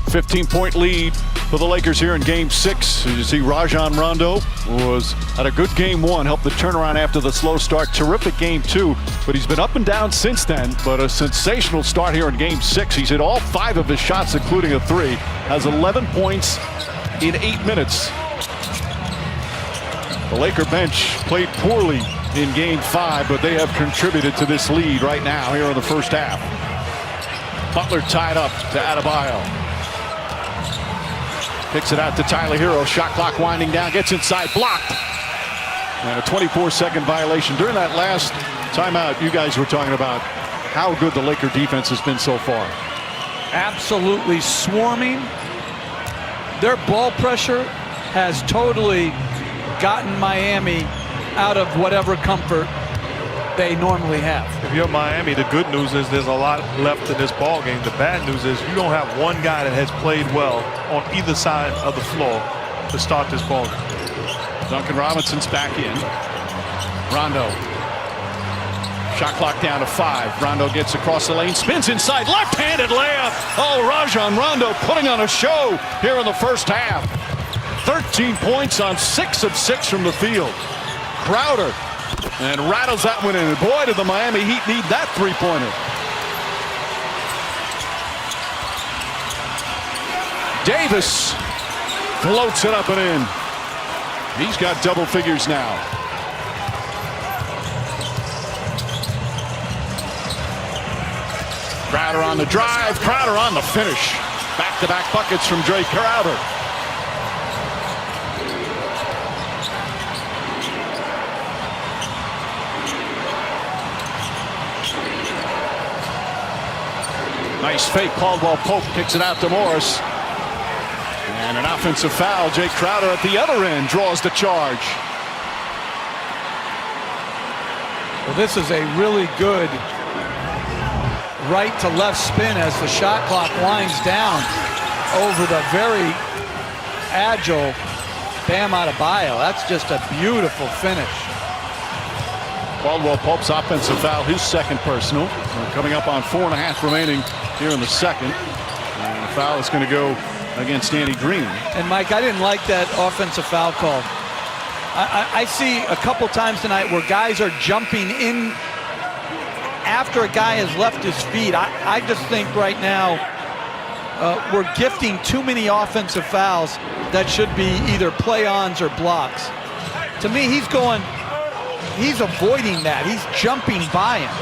15-point lead for the Lakers here in Game 6. As you see, Rajon Rondo had a good Game 1, helped the turnaround after the slow start. Terrific Game 2, but he's been up and down since then. But a sensational start here in Game 6. He's hit all 5 of his shots, including a 3. Has 11 points in 8 minutes. The Laker bench played poorly in Game 5, but they have contributed to this lead right now here in the first half. Butler tied up to Adebayo. Kicks it out to Tyler Hero. Shot clock winding down. Gets inside. Blocked. And a 24-second violation. During that last timeout, you guys were talking about how good the Laker defense has been so far. Absolutely swarming. Their ball pressure has totally gotten Miami out of whatever comfort they normally have. If you're Miami, the good news is there's a lot left in this ball game. The bad news is you don't have one guy that has played well on either side of the floor to start this ball game. Duncan Robinson's back in. Rondo. Shot clock down to 5. Rondo gets across the lane, spins inside, left-handed layup. Oh, Rajon Rondo putting on a show here in the first half. 13 points on 6 of 6 from the field. Crowder. And rattles that one in. And boy, did the Miami Heat need that three-pointer. Davis floats it up and in. He's got double figures now. Crowder on the drive. Crowder on the finish. Back-to-back buckets from Jay Crowder. Nice fake. Caldwell Pope kicks it out to Morris. And an offensive foul. Jay Crowder at the other end draws the charge. Well, this is a really good right to left spin as the shot clock winds down over the very agile Bam Adebayo. That's just a beautiful finish. Caldwell Pope's offensive foul, his second personal. We're coming up on 4.5 remaining here in the second. And the foul is going to go against Danny Green. And Mike, I didn't like that offensive foul call. I see a couple times tonight where guys are jumping in after a guy has left his feet. I just think right now we're gifting too many offensive fouls that should be either play-ons or blocks. To me, he's avoiding that. He's jumping by him.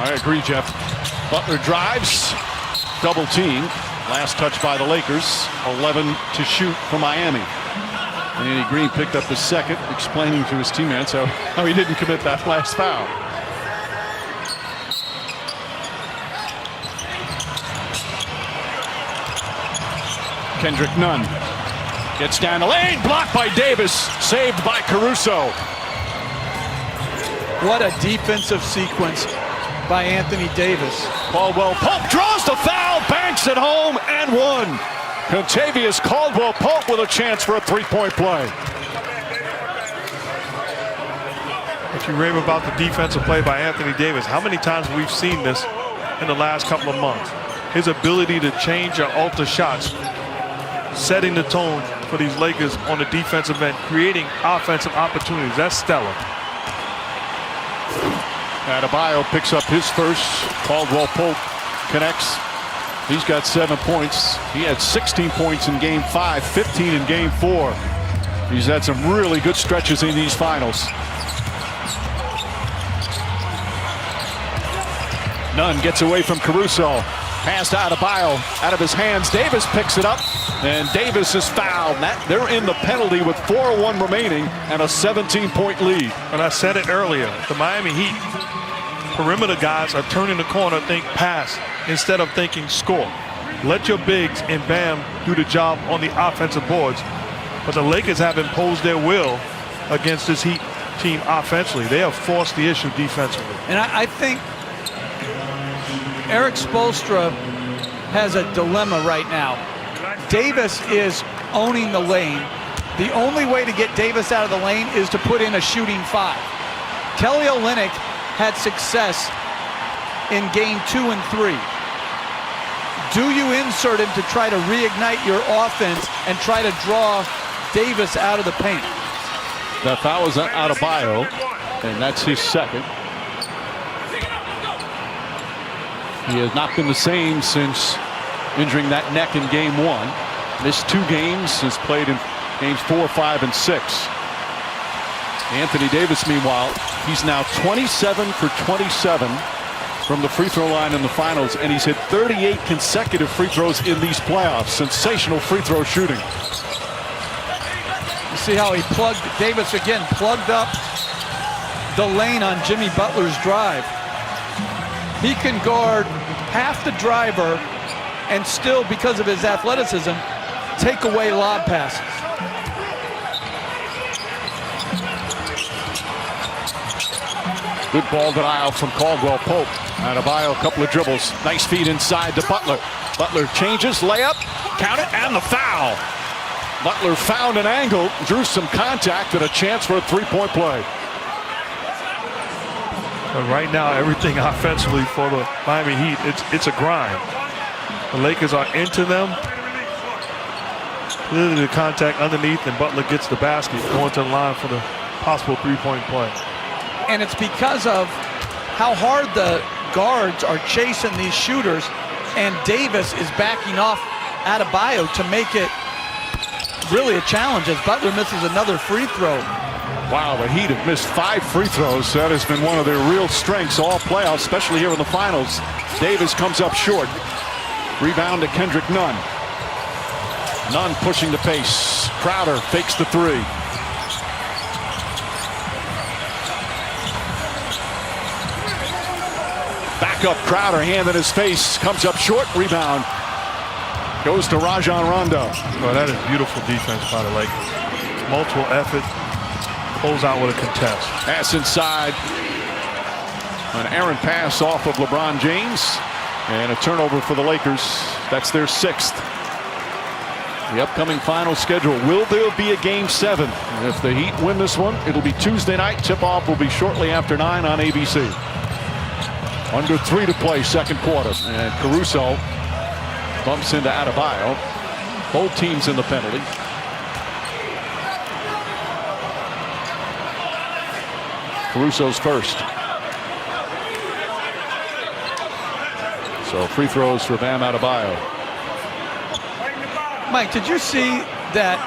I agree, Jeff. Butler drives, double team. Last touch by the Lakers. 11 to shoot for Miami. Danny Green picked up the second, explaining to his teammates how he didn't commit that last foul. Kendrick Nunn gets down the lane, blocked by Davis, saved by Caruso. What a defensive sequence by Anthony Davis. Caldwell Pope draws the foul, banks it home, and one. Contavious Caldwell Pope with a chance for a three-point play. What you rave about the defensive play by Anthony Davis, how many times we've seen this in the last couple of months? His ability to change or alter shots, setting the tone for these Lakers on the defensive end, creating offensive opportunities. That's stellar. Adebayo picks up his first. Caldwell Pope connects. He's got 7 points. He had 16 points in Game 5, 15 in Game 4. He's had some really good stretches in these finals. Nunn gets away from Caruso. Pass out of Adebayo, out of his hands. Davis picks it up, and Davis is fouled. They're in the penalty with 4:01 remaining and a 17-point lead. And I said it earlier, the Miami Heat perimeter guys are turning the corner, think pass instead of thinking score. Let your bigs and Bam do the job on the offensive boards. But the Lakers have imposed their will against this Heat team offensively. They have forced the issue defensively. And I think Eric Spoelstra has a dilemma right now. Davis is owning the lane. The only way to get Davis out of the lane is to put in a shooting 5. Kelly Olynyk had success in game 2 and 3. Do you insert him to try to reignite your offense and try to draw Davis out of the paint? The foul is out of Adebayo, and that's his second. He has not been the same since injuring that neck in game 1. Missed 2 games, has played in games 4, 5, and 6. Anthony Davis, meanwhile, he's now 27 for 27 from the free throw line in the finals, and he's hit 38 consecutive free throws in these playoffs. Sensational free throw shooting. You see how he plugged, Davis again plugged up the lane on Jimmy Butler's drive. He can guard half the driver and still, because of his athleticism, take away lob passes. Good ball denial from Caldwell Pope. Adebayo, a couple of dribbles. Nice feed inside to Butler. Butler changes, layup, count it, and the foul. Butler found an angle, drew some contact, and a chance for a three-point play. But right now, everything offensively for the Miami Heat, it's a grind. The Lakers are into them. Clearly the contact underneath, and Butler gets the basket, going to the line for the possible three-point play. And it's because of how hard the guards are chasing these shooters, and Davis is backing off Adebayo to make it really a challenge as Butler misses another free throw. Wow, the Heat have missed 5 free throws. That has been one of their real strengths all playoffs, especially here in the finals. Davis comes up short. Rebound to Kendrick Nunn. Nunn pushing the pace. Crowder fakes the 3. Back up Crowder, hand in his face. Comes up short. Rebound goes to Rajon Rondo. Well, that is beautiful defense by the Lakers. Multiple effort. Close out with a contest. Pass inside. An errant pass off of LeBron James. And a turnover for the Lakers. That's their 6th. The upcoming final schedule. Will there be a game 7? If the Heat win this one, it'll be Tuesday night. Tip-off will be shortly after 9 on ABC. Under 3 to play, second quarter. And Caruso bumps into Adebayo. Both teams in the penalty. Caruso's first. So free throws for Bam Adebayo. Mike, did you see that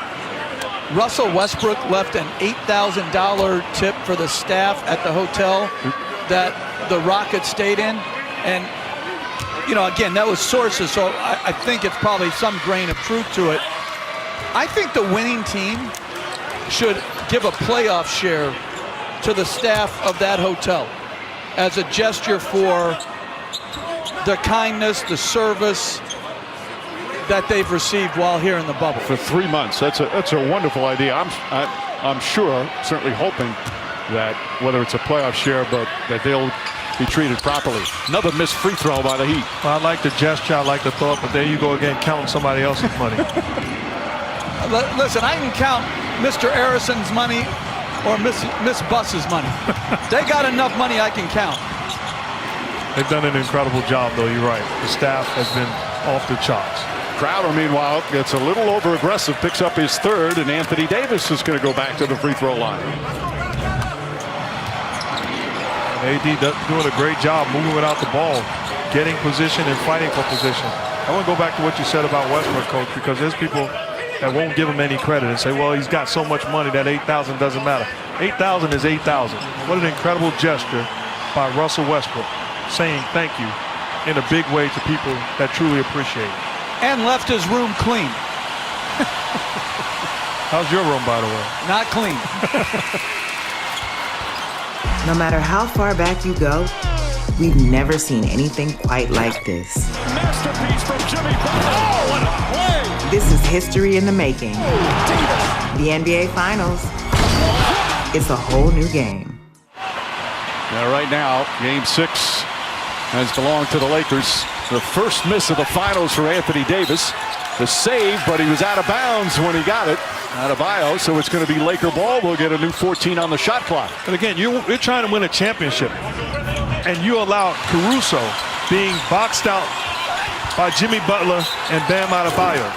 Russell Westbrook left an $8,000 tip for the staff at the hotel that the Rockets stayed in? And, you know, again, that was sources, so I think it's probably some grain of truth to it. I think the winning team should give a playoff share to the staff of that hotel as a gesture for the kindness, the service that they've received while here in the bubble. For 3 months. That's a wonderful idea. I'm sure, certainly hoping that whether it's a playoff share, but that they'll be treated properly. Another missed free throw by the Heat. Well, I like the gesture, I like the thought, but there you go again, counting somebody else's money. Listen, I can count Mr. Harrison's money or Miss Buss's money. They got enough money I can count. They've done an incredible job, though. You're right. The staff has been off the charts. Crowder, meanwhile, gets a little over-aggressive, picks up his 3rd, and Anthony Davis is going to go back to the free throw line. AD doing a great job moving without the ball, getting position and fighting for position. I want to go back to what you said about Westbrook, Coach, because there's people that won't give him any credit and say, well, he's got so much money that $8,000 doesn't matter. $8,000 is $8,000. What an incredible gesture by Russell Westbrook, saying thank you in a big way to people that truly appreciate it. And left his room clean. How's your room, by the way? Not clean. No matter how far back you go, we've never seen anything quite like this. Masterpiece from Jimmy Butler. Oh, what a play! This is history in the making. The NBA Finals. It's a whole new game. Now, right now, Game 6 has belonged to the Lakers. The first miss of the finals for Anthony Davis. The save, but he was out of bounds when he got it. Adebayo, so it's going to be Laker ball. We'll get a new 14 on the shot clock. And again, you're trying to win a championship, and you allow Caruso being boxed out by Jimmy Butler and Bam Adebayo,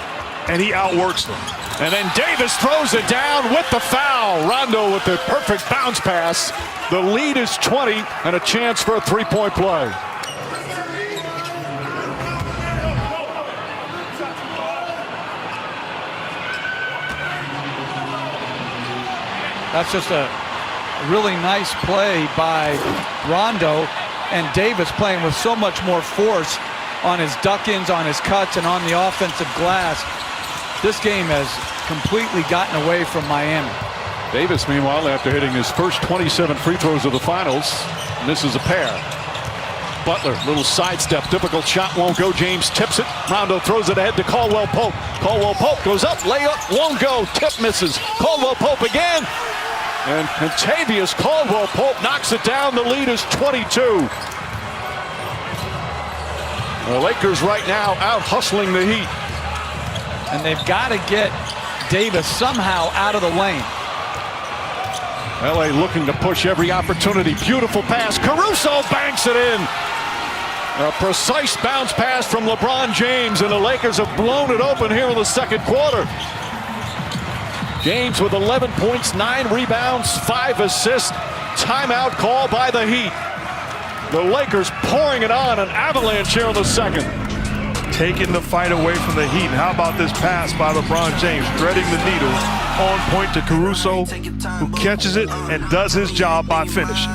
and he outworks them. And then Davis throws it down with the foul. Rondo with the perfect bounce pass. The lead is 20 and a chance for a three-point play. That's just a really nice play by Rondo, and Davis playing with so much more force on his duck-ins, on his cuts, and on the offensive glass. This game has completely gotten away from Miami. Davis, meanwhile, after hitting his first 27 free throws of the finals, misses a pair. Butler, little sidestep, difficult shot, won't go. James tips it. Rondo throws it ahead to Caldwell Pope. Caldwell Pope goes up, layup, won't go. Tip misses. Caldwell Pope again. And Kentavious Caldwell Pope knocks it down. The lead is 22. The Lakers right now out hustling the Heat. And they've got to get Davis somehow out of the lane. LA looking to push every opportunity. Beautiful pass. Caruso banks it in. A precise bounce pass from LeBron James, and the Lakers have blown it open here in the second quarter. James with 11 points, 9 rebounds, 5 assists. Timeout call by the Heat. The Lakers pouring it on, an avalanche here in the second. Taking the fight away from the Heat. And how about this pass by LeBron James, threading the needle on point to Caruso, who catches it and does his job by finishing.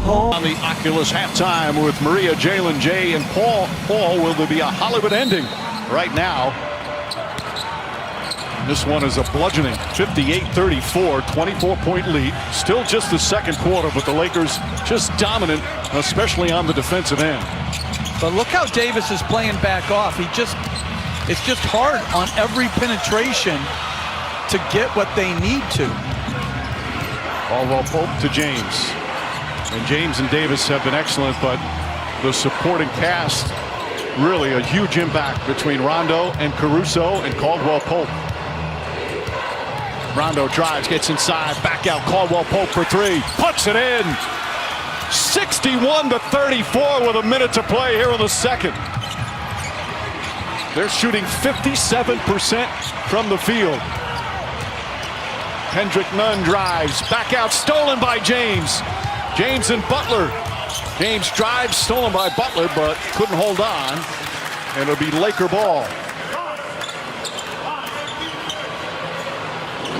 On the Oculus halftime with Maria, Jalen, Jay, and Paul. Will there be a Hollywood ending right now? This one is a bludgeoning 58-34, 24-point lead. Still just the second quarter, but the Lakers just dominant, especially on the defensive end. But look how Davis is playing back off. It's just hard on every penetration to get what they need to. Caldwell Pope to James. And James and Davis have been excellent, but the supporting cast, really a huge impact between Rondo and Caruso and Caldwell Pope. Rondo drives, gets inside, back out, Caldwell Pope for three, puts it in. 61-34 with a minute to play here in the second. They're shooting 57% from the field. Kendrick Nunn drives, back out, stolen by James. James and Butler. James drives, stolen by Butler, but couldn't hold on. And it'll be Laker ball.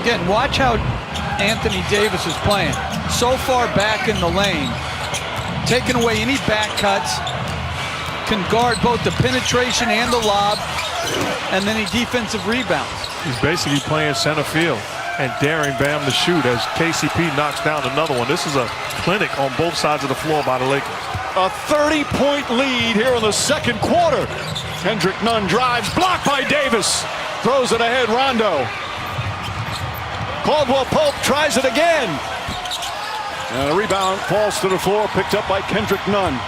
Again, watch how Anthony Davis is playing. So far back in the lane, taking away any back cuts, can guard both the penetration and the lob, and then he defensive rebounds. He's basically playing center field and daring Bam to shoot as KCP knocks down another one. This is a clinic on both sides of the floor by the Lakers. A 30-point lead here in the second quarter. Kendrick Nunn drives, blocked by Davis. Throws it ahead, Rondo. Caldwell Pope tries it again. And a rebound falls to the floor, picked up by Kendrick Nunn.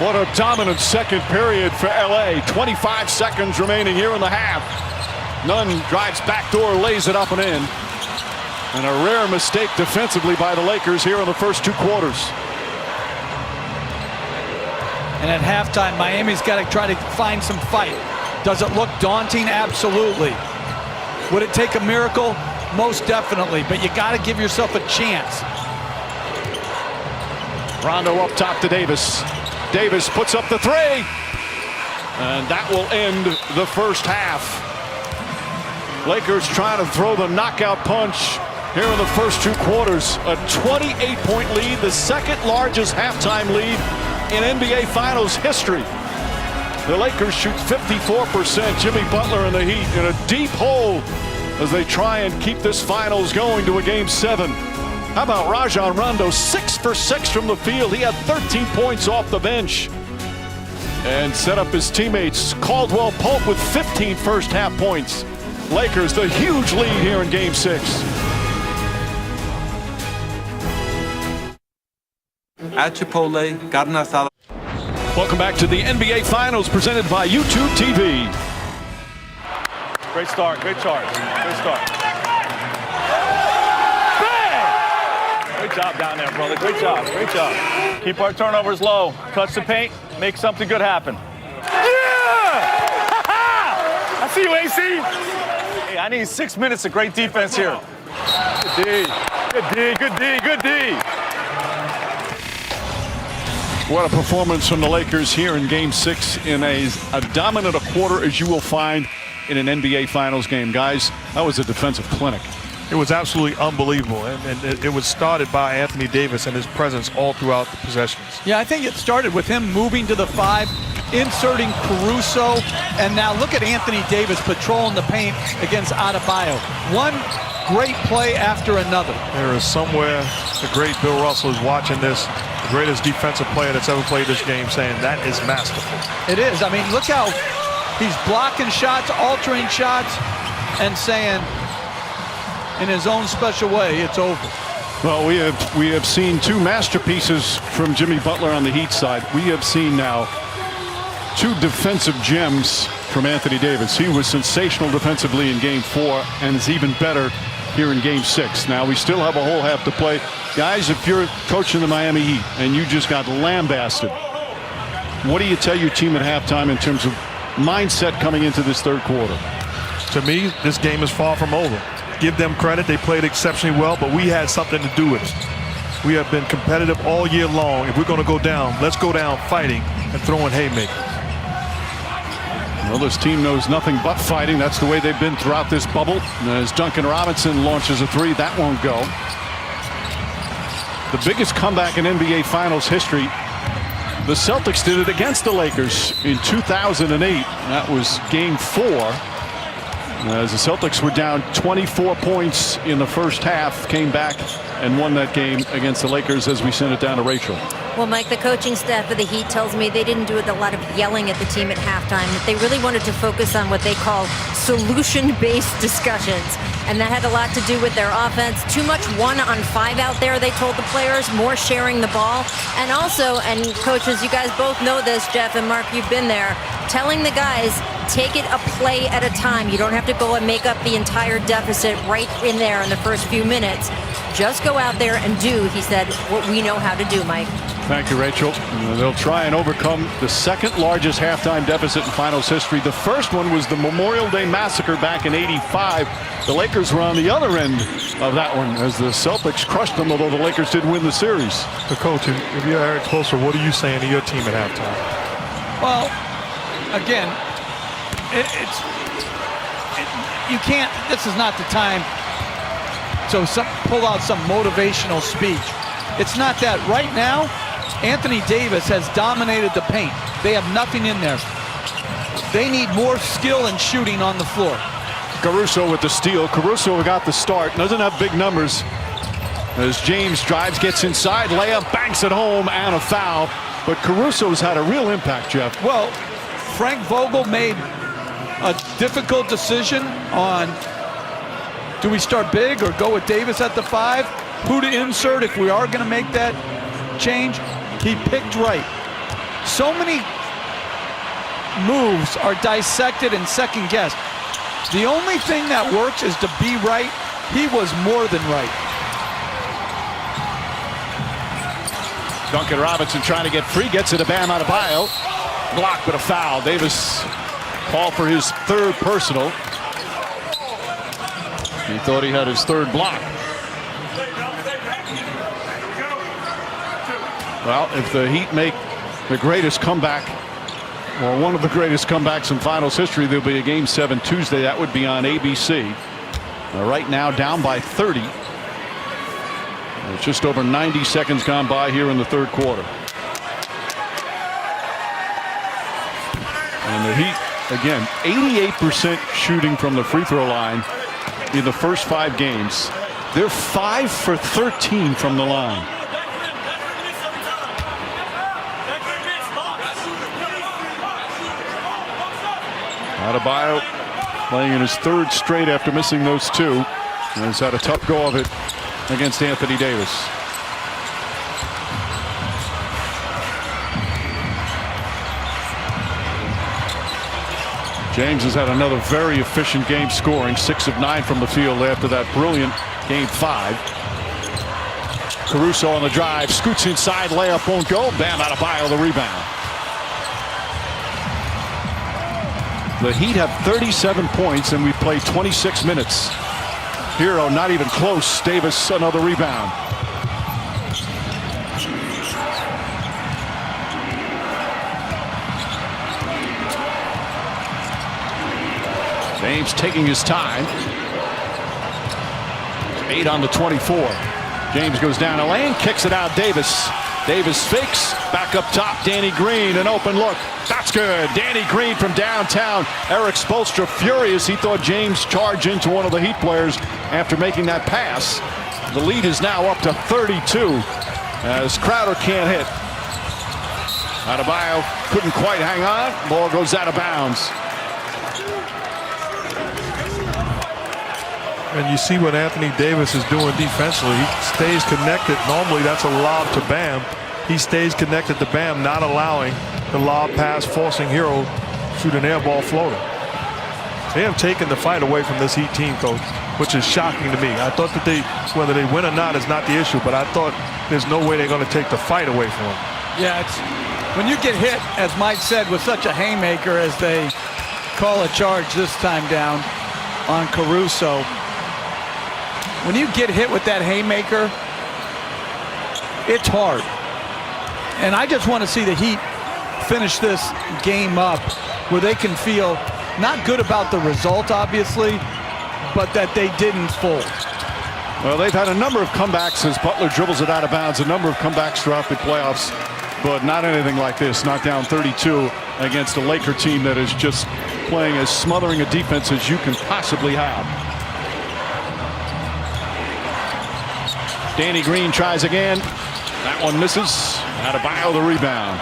What a dominant second period for LA. 25 seconds remaining here in the half. Nunn drives backdoor, lays it up and in. And a rare mistake defensively by the Lakers here in the first two quarters. And at halftime, Miami's got to try to find some fight. Does it look daunting? Absolutely. Would it take a miracle? Most definitely, but you got to give yourself a chance. Rondo up top to Davis. Davis puts up the three. And that will end the first half. Lakers trying to throw the knockout punch here in the first 2 quarters. A 28-point lead, the second largest halftime lead in NBA Finals history. The Lakers shoot 54%. Jimmy Butler and the Heat in a deep hole as they try and keep this finals going to a Game 7. How about Rajon Rondo? 6 for 6 from the field. He had 13 points off the bench and set up his teammates. Caldwell Pope with 15 first half points. Lakers the huge lead here in Game 6. At Chipotle, carne asada. Welcome back to the NBA Finals presented by YouTube TV. Great start. Great start. Great start. Bang! Great job down there, brother. Great job. Great job. Keep our turnovers low. Touch the paint. Make something good happen. Yeah! I see you, AC. Hey, I need 6 minutes of great defense here. Good D. Good D. Good D. Good D. What a performance from the Lakers here in Game 6 in as dominant a quarter as you will find in an NBA Finals game. Guys, that was a defensive clinic. It was absolutely unbelievable, and it was started by Anthony Davis and his presence all throughout the possessions. Yeah, I think it started with him moving to the 5, inserting Caruso, and now look at Anthony Davis patrolling the paint against Adebayo. One great play after another. There is somewhere the great Bill Russell is watching this, the greatest defensive player that's ever played this game, saying that is masterful. It is. I mean, look how he's blocking shots, altering shots, and saying in his own special way, it's over. Well, we have seen 2 masterpieces from Jimmy Butler on the Heat side. We have seen now 2 defensive gems from Anthony Davis. He was sensational defensively in Game 4 and is even better here in Game 6. Now we still have a whole half to play. Guys, if you're coaching the Miami Heat and you just got lambasted, what do you tell your team at halftime in terms of mindset coming into this third quarter? To me, this game is far from over. Give them credit. They played exceptionally well, but we had something to do with it. We have been competitive all year long. If we're going to go down, let's go down fighting and throwing haymakers. Well, this team knows nothing but fighting. That's the way they've been throughout this bubble. And as Duncan Robinson launches a 3, that won't go. The biggest comeback in NBA Finals history. The Celtics did it against the Lakers in 2008. That was Game 4. As the Celtics were down 24 points in the first half, came back and won that game against the Lakers as we sent it down to Rachel. Well, Mike, the coaching staff of the Heat tells me they didn't do a lot of yelling at the team at halftime, that they really wanted to focus on what they call solution-based discussions. And that had a lot to do with their offense. Too much 1-on-5 out there, they told the players, more sharing the ball. And also, and coaches, you guys both know this, Jeff and Mark, you've been there, telling the guys, take it a play at a time. You don't have to go and make up the entire deficit right in there in the first few minutes. Just go out there and do, he said, what we know how to do, Mike. Thank you, Rachel. They'll try and overcome the second largest halftime deficit in finals history. The first one was the Memorial Day Massacre back in '85. The Lakers were on the other end of that one as the Celtics crushed them, although the Lakers did win the series. So, Coach, if you're Eric Spoelstra, what are you saying to your team at halftime? Well, again, you can't, this is not the time to pull out some motivational speech. It's not that. Right now, Anthony Davis has dominated the paint. They have nothing in there. They need more skill and shooting on the floor. Caruso with the steal. Caruso got the start. Doesn't have big numbers. As James drives, gets inside, layup, banks it home, and a foul. But Caruso's had a real impact, Jeff. Well, Frank Vogel made a difficult decision on, do we start big or go with Davis at the 5? Who to insert if we are going to make that change? He picked right. So many moves are dissected and second guessed. The only thing that works is to be right. He was more than right. Duncan Robinson trying to get free, gets it to Bam Adebayo. Blocked, but a foul. Davis called for his 3rd personal. He thought he had his 3rd block. Well, if the Heat make the greatest comeback, or one of the greatest comebacks in finals history. There'll be a Game 7 Tuesday. That would be on ABC. Right now down by 30. It's just over 90 seconds gone by here in the third quarter. And the Heat, again, 88% shooting from the free throw line in the first 5 games. They're 5 for 13 from the line. Adebayo playing in his 3rd straight after missing those 2. And has had a tough go of it against Anthony Davis. James has had another very efficient game scoring, 6 of 9 from the field after that brilliant Game 5. Caruso on the drive, scoots inside, layup won't go. Bam Adebayo the rebound. The Heat have 37 points and we played 26 minutes. Hero not even close. Davis another rebound. James taking his time. 8 on the 24. James goes down a lane, kicks it out. Davis fakes, back up top. Danny Green, an open look. That's good. Danny Green from downtown. Eric Spoelstra furious. He thought James charged into one of the Heat players after making that pass. The lead is now up to 32 as Crowder can't hit. Adebayo couldn't quite hang on. Ball goes out of bounds. And you see what Anthony Davis is doing defensively. He stays connected. Normally that's a lob to Bam. He stays connected to Bam, not allowing the lob pass, forcing Hero shoot an air ball floater. They have taken the fight away from this Heat team, coach, which is shocking to me. I thought that whether they win or not is not the issue, but I thought there's no way they're going to take the fight away from them. Yeah, it's when you get hit, as Mike said, with such a haymaker as they call a charge this time down on Caruso. When you get hit with that haymaker, it's hard. And I just want to see the Heat finish this game up where they can feel not good about the result, obviously, but that they didn't fold. Well, they've had a number of comebacks as Butler dribbles it out of bounds, a number of comebacks throughout the playoffs, but not anything like this. Not down 32 against a Laker team that is just playing as smothering a defense as you can possibly have. Danny Green tries again. That one misses. Adebayo the rebound.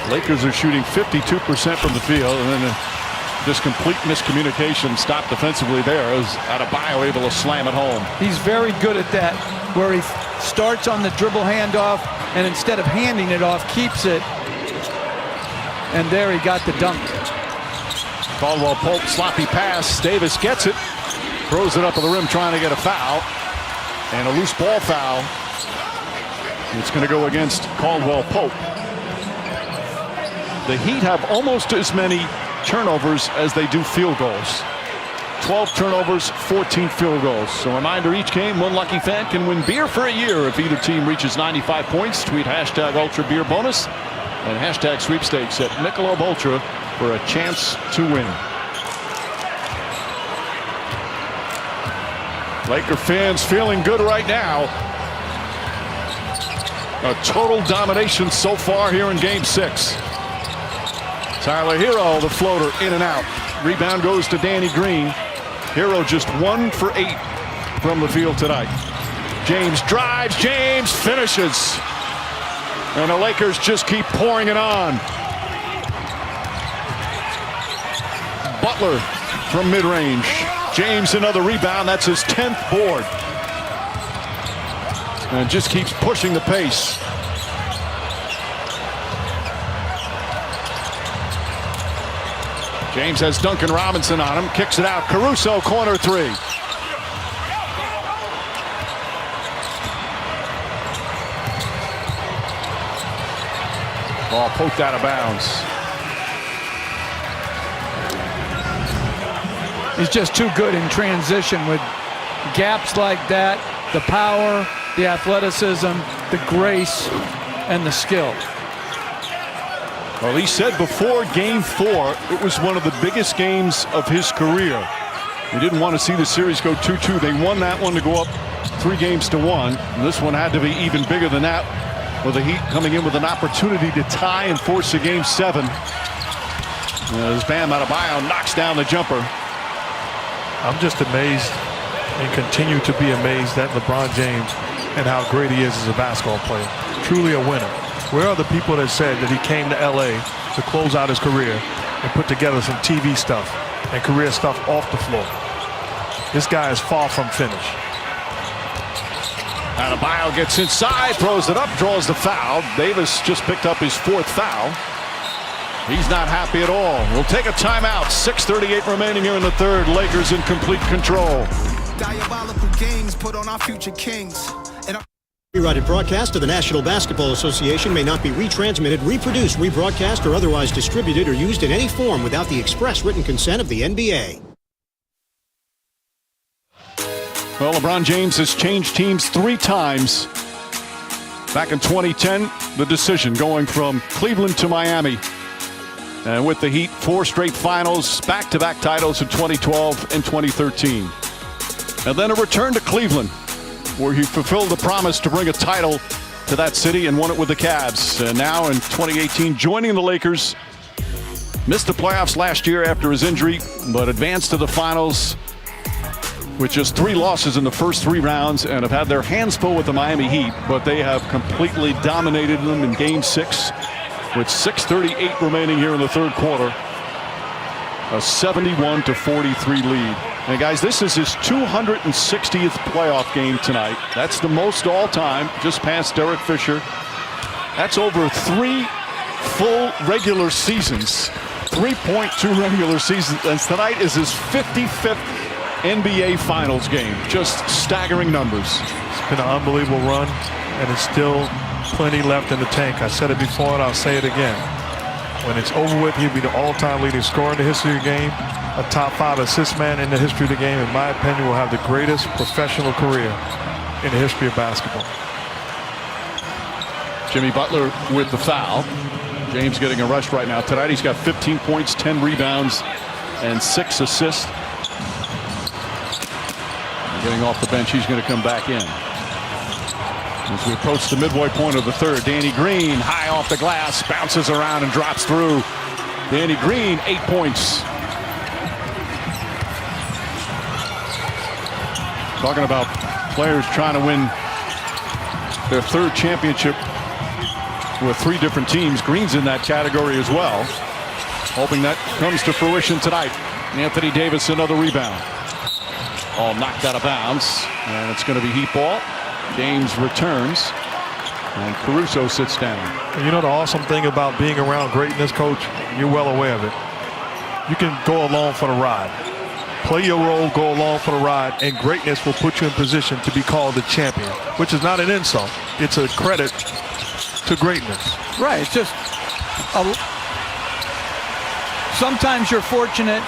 Lakers are shooting 52% from the field, and then this complete miscommunication stopped defensively there as Adebayo able to slam it home. He's very good at that, where he starts on the dribble handoff and instead of handing it off, keeps it. And there he got the dunk. Caldwell Pope, sloppy pass. Davis gets it, throws it up to the rim trying to get a foul, and a loose ball foul. It's going to go against Caldwell Pope. The Heat have almost as many turnovers as they do field goals. 12 turnovers, 14 field goals. So a reminder, each game, one lucky fan can win beer for a year if either team reaches 95 points. Tweet hashtag Ultra Beer Bonus and hashtag sweepstakes at Michelob Ultra for a chance to win. Laker fans feeling good right now. A total domination so far here in Game 6. Tyler Hero, the floater, in and out. Rebound goes to Danny Green. Hero just 1 for 8 from the field tonight. James drives, James finishes. And the Lakers just keep pouring it on. Butler from mid-range. James another rebound. That's his 10th board. And just keeps pushing the pace. James has Duncan Robinson on him. Kicks it out. Caruso, corner 3. Ball poked out of bounds. He's just too good in transition with gaps like that, the power, the athleticism, the grace, and the skill. Well, he said before Game 4, it was one of the biggest games of his career. He didn't want to see the series go 2-2. They won that one to go up 3-1. And this one had to be even bigger than that, with the Heat coming in with an opportunity to tie and force a Game 7. As Bam Adebayo knocks down the jumper. I'm just amazed and continue to be amazed at LeBron James and how great he is as a basketball player. Truly a winner. Where are the people that said that he came to LA to close out his career and put together some TV stuff and career stuff off the floor? This guy is far from finished. Adebayo gets inside, throws it up, draws the foul. Davis just picked up his 4th foul. He's not happy at all. We'll take a timeout. 6:38 remaining here in the third. Lakers in complete control. Diabolical games put on our future kings. Copyrighted broadcast of the National Basketball Association may not be retransmitted, reproduced, rebroadcast, or otherwise distributed or used in any form without the express written consent of the NBA. Well, LeBron James has changed teams 3 times. Back in 2010, the decision going from Cleveland to Miami. And with the Heat, 4 straight finals, back-to-back titles in 2012 and 2013. And then a return to Cleveland, where he fulfilled the promise to bring a title to that city and won it with the Cavs. And now in 2018, joining the Lakers. Missed the playoffs last year after his injury, but advanced to the finals with just 3 losses in the first 3 rounds and have had their hands full with the Miami Heat, but they have completely dominated them in Game 6 with 6:38 remaining here in the third quarter. A 71-43 lead. And guys, this is his 260th playoff game tonight. That's the most all time, just past Derek Fisher. That's over 3 full regular seasons. 3.2 regular seasons. And tonight is his 55th NBA Finals game. Just staggering numbers. It's been an unbelievable run, and it's still plenty left in the tank. I said it before, and I'll say it again. When it's over with, he'll be the all-time leading scorer in the history of the game, a top 5 assist man in the history of the game. In my opinion, will have the greatest professional career in the history of basketball. Jimmy Butler with the foul. James getting a rush right now. Tonight he's got 15 points, 10 rebounds, and 6 assists. Getting off the bench, he's going to come back in. As we approach the midway point of the third, Danny Green high off the glass, bounces around and drops through. Danny Green, 8 points. Talking about players trying to win their 3rd championship with 3 different teams. Green's in that category as well. Hoping that comes to fruition tonight. Anthony Davis, another rebound. All knocked out of bounds, and it's going to be Heat ball. James returns, and Caruso sits down. You know the awesome thing about being around greatness, Coach? You're well aware of it. You can go along for the ride. Play your role, go along for the ride, and greatness will put you in position to be called the champion, which is not an insult. It's a credit to greatness. Right. It's just sometimes you're fortunate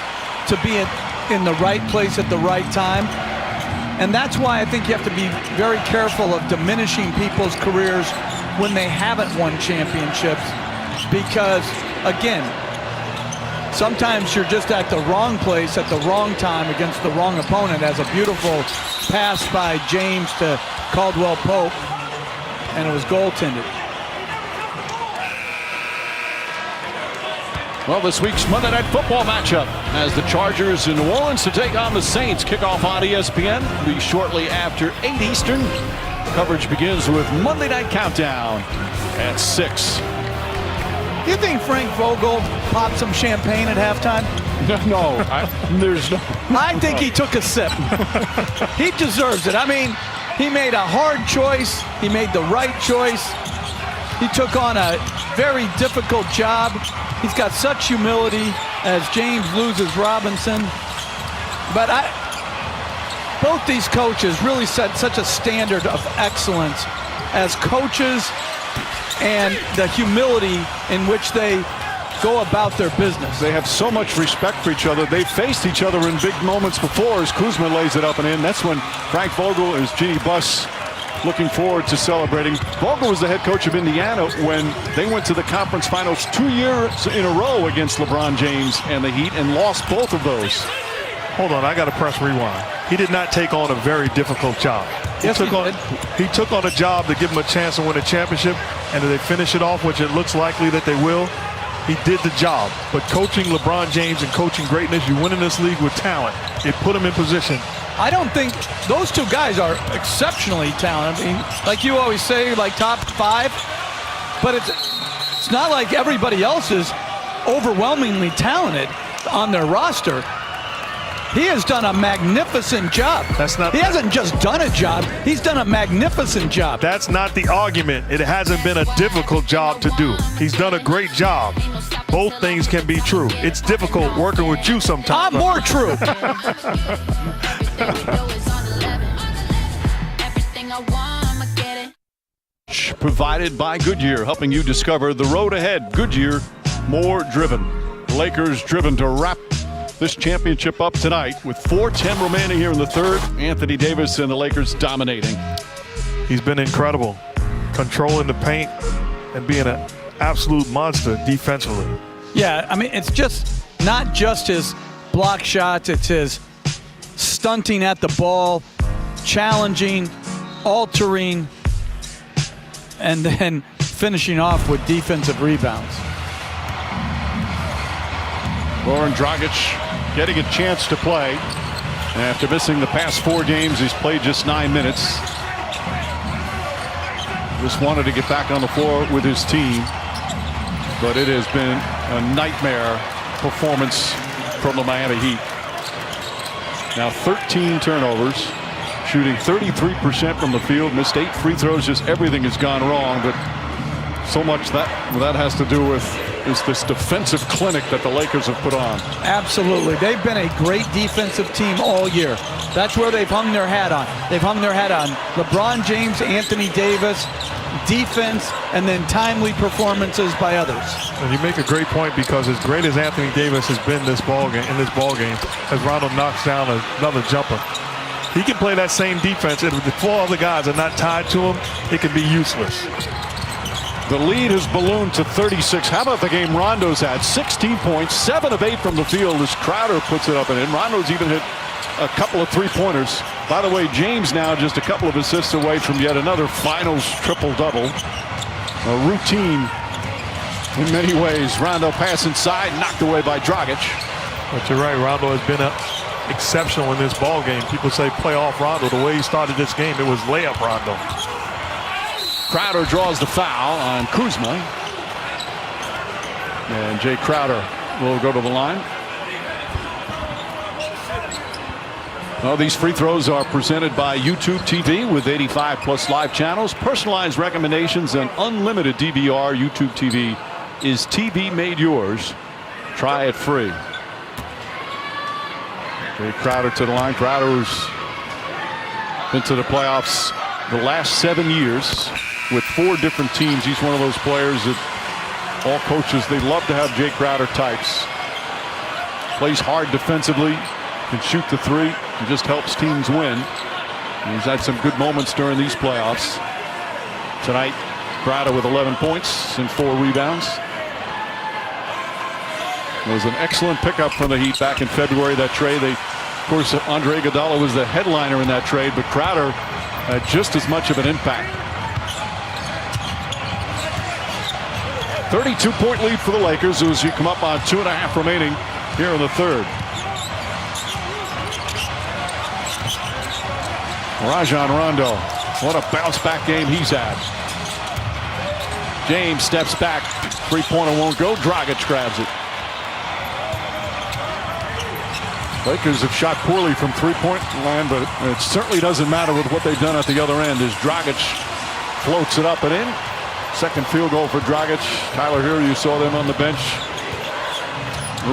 to be in the right place at the right time. And that's why I think you have to be very careful of diminishing people's careers when they haven't won championships. Because, again, sometimes you're just at the wrong place at the wrong time against the wrong opponent. As a beautiful pass by James to Caldwell Pope, and it was goaltended. Well, this week's Monday Night Football matchup has the Chargers in New Orleans to take on the Saints. Kickoff on ESPN will be shortly after 8 Eastern. Coverage begins with Monday Night Countdown at 6. Do you think Frank Vogel popped some champagne at halftime? No, there's no. I think he took a sip. He deserves it. I mean, he made a hard choice. He made the right choice. He took on a very difficult job. He's got such humility as James loses Robinson. But both these coaches really set such a standard of excellence as coaches and the humility in which they go about their business. They have so much respect for each other. They've faced each other in big moments before as Kuzma lays it up and in. That's when Frank Vogel, as Jeannie Buss looking forward to celebrating. Vogel was the head coach of Indiana when they went to the conference finals 2 years in a row against LeBron James and the Heat and lost both of those. Hold on, I got to press rewind. He did not take on a very difficult job. He took on a job to give him a chance to win a championship, and if they finish it off, which it looks likely that they will, he did the job. But coaching LeBron James and coaching greatness, you win in this league with talent. It put him in position. I don't think those two guys are exceptionally talented. I mean, like you always say, like top 5, but it's not like everybody else is overwhelmingly talented on their roster. He has done a magnificent job. He hasn't just done a job, he's done a magnificent job. That's not the argument. It hasn't been a difficult job to do. He's done a great job. Both things can be true. It's difficult working with you sometimes. I'm more true. Provided by Goodyear, helping you discover the road ahead. Goodyear, more driven. Lakers driven to wrap this championship up tonight with 4:10 remaining here in the third. Anthony Davis and the Lakers dominating. He's been incredible, controlling the paint and being an absolute monster defensively. Yeah, I mean, it's just not just his block shots, it's his stunting at the ball, challenging, altering, and then finishing off with defensive rebounds. Goran Dragic getting a chance to play. After missing the past 4 games, he's played just 9 minutes. Just wanted to get back on the floor with his team, but it has been a nightmare performance from the Miami Heat. Now 13 turnovers, shooting 33% from the field, missed 8 free throws, just everything has gone wrong, but so much that has to do with is this defensive clinic that the Lakers have put on. Absolutely. They've been a great defensive team all year. That's where they've hung their hat on. They've hung their hat on LeBron James, Anthony Davis, defense, and then timely performances by others. And you make a great point, because as great as Anthony Davis has been in this ball game, as Rondo knocks down another jumper, he can play that same defense, and if the 4 other guys are not tied to him, it can be useless. The lead has ballooned to 36. How about the game Rondo's had? 16 points, 7 of 8 from the field as Crowder puts it up and in. Rondo's even hit a couple of 3-pointers. By the way, James now just a couple of assists away from yet another finals triple-double. A routine in many ways. Rondo pass inside, knocked away by Dragic. But you're right, Rondo has been exceptional in this ball game. People say playoff Rondo. The way he started this game, it was layup Rondo. Crowder draws the foul on Kuzma. And Jay Crowder will go to the line. Well, these free throws are presented by YouTube TV with 85+ live channels, personalized recommendations, and unlimited DVR. YouTube TV is TV made yours. Try it free. Jay Crowder to the line. Crowder's been to the playoffs the last 7 years with 4 different teams. He's one of those players that all coaches, they love to have Jay Crowder types. Plays hard defensively, can shoot the 3, and just helps teams win. And he's had some good moments during these playoffs. Tonight, Crowder with 11 points and 4 rebounds. It was an excellent pickup from the Heat back in February, that trade. Of course, Andre Iguodala was the headliner in that trade, but Crowder had just as much of an impact. 32-point lead for the Lakers as you come up on 2.5 remaining here in the third. Rajon Rondo, what a bounce back game he's had. James steps back, 3-pointer won't go. Dragic grabs it. Lakers have shot poorly from 3-point land, but it certainly doesn't matter with what they've done at the other end as Dragic floats it up and in. Second field goal for Dragic. Tyler Hero, you saw them on the bench.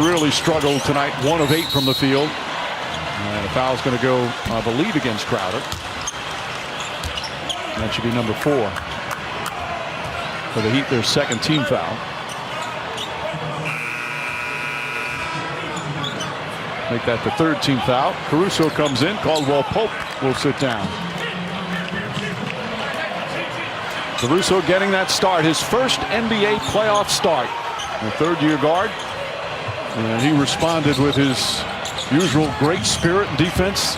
Really struggled tonight, 1 of 8 from the field. And a foul's going to go, I believe, against Crowder. That should be number 4. For the Heat, their second team foul. Make that the 3rd team foul. Caruso comes in. Caldwell Pope will sit down. Caruso getting that start, his first NBA playoff start. A third-year guard. And he responded with his usual great spirit and defense.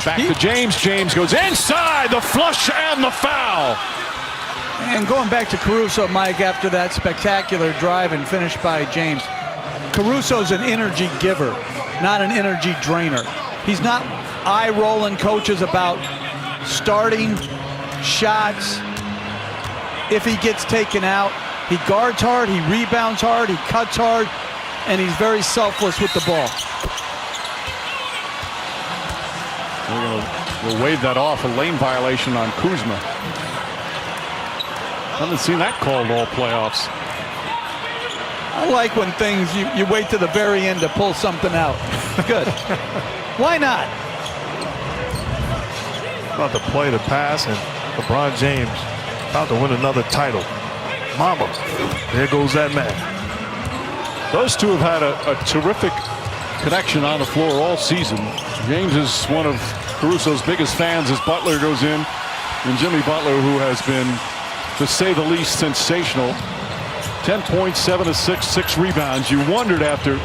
Back to James. James goes inside, the flush and the foul. And going back to Caruso, Mike, after that spectacular drive and finish by James, Caruso's an energy giver, not an energy drainer. He's not eye-rolling coaches about starting shots if he gets taken out. He guards hard, he rebounds hard, he cuts hard, and he's very selfless with the ball. We'll wave that off, a lane violation on Kuzma. Haven't seen that called all playoffs. I like when things, you wait to the very end to pull something out. Good. Why not? About to play the pass, and LeBron James about to win another title. Mama, there goes that man. Those two have had a terrific connection on the floor all season. James is one of Caruso's biggest fans as Butler goes in. And Jimmy Butler, who has been, to say the least, sensational. 10 points, 7 assists, 6 rebounds. You wondered after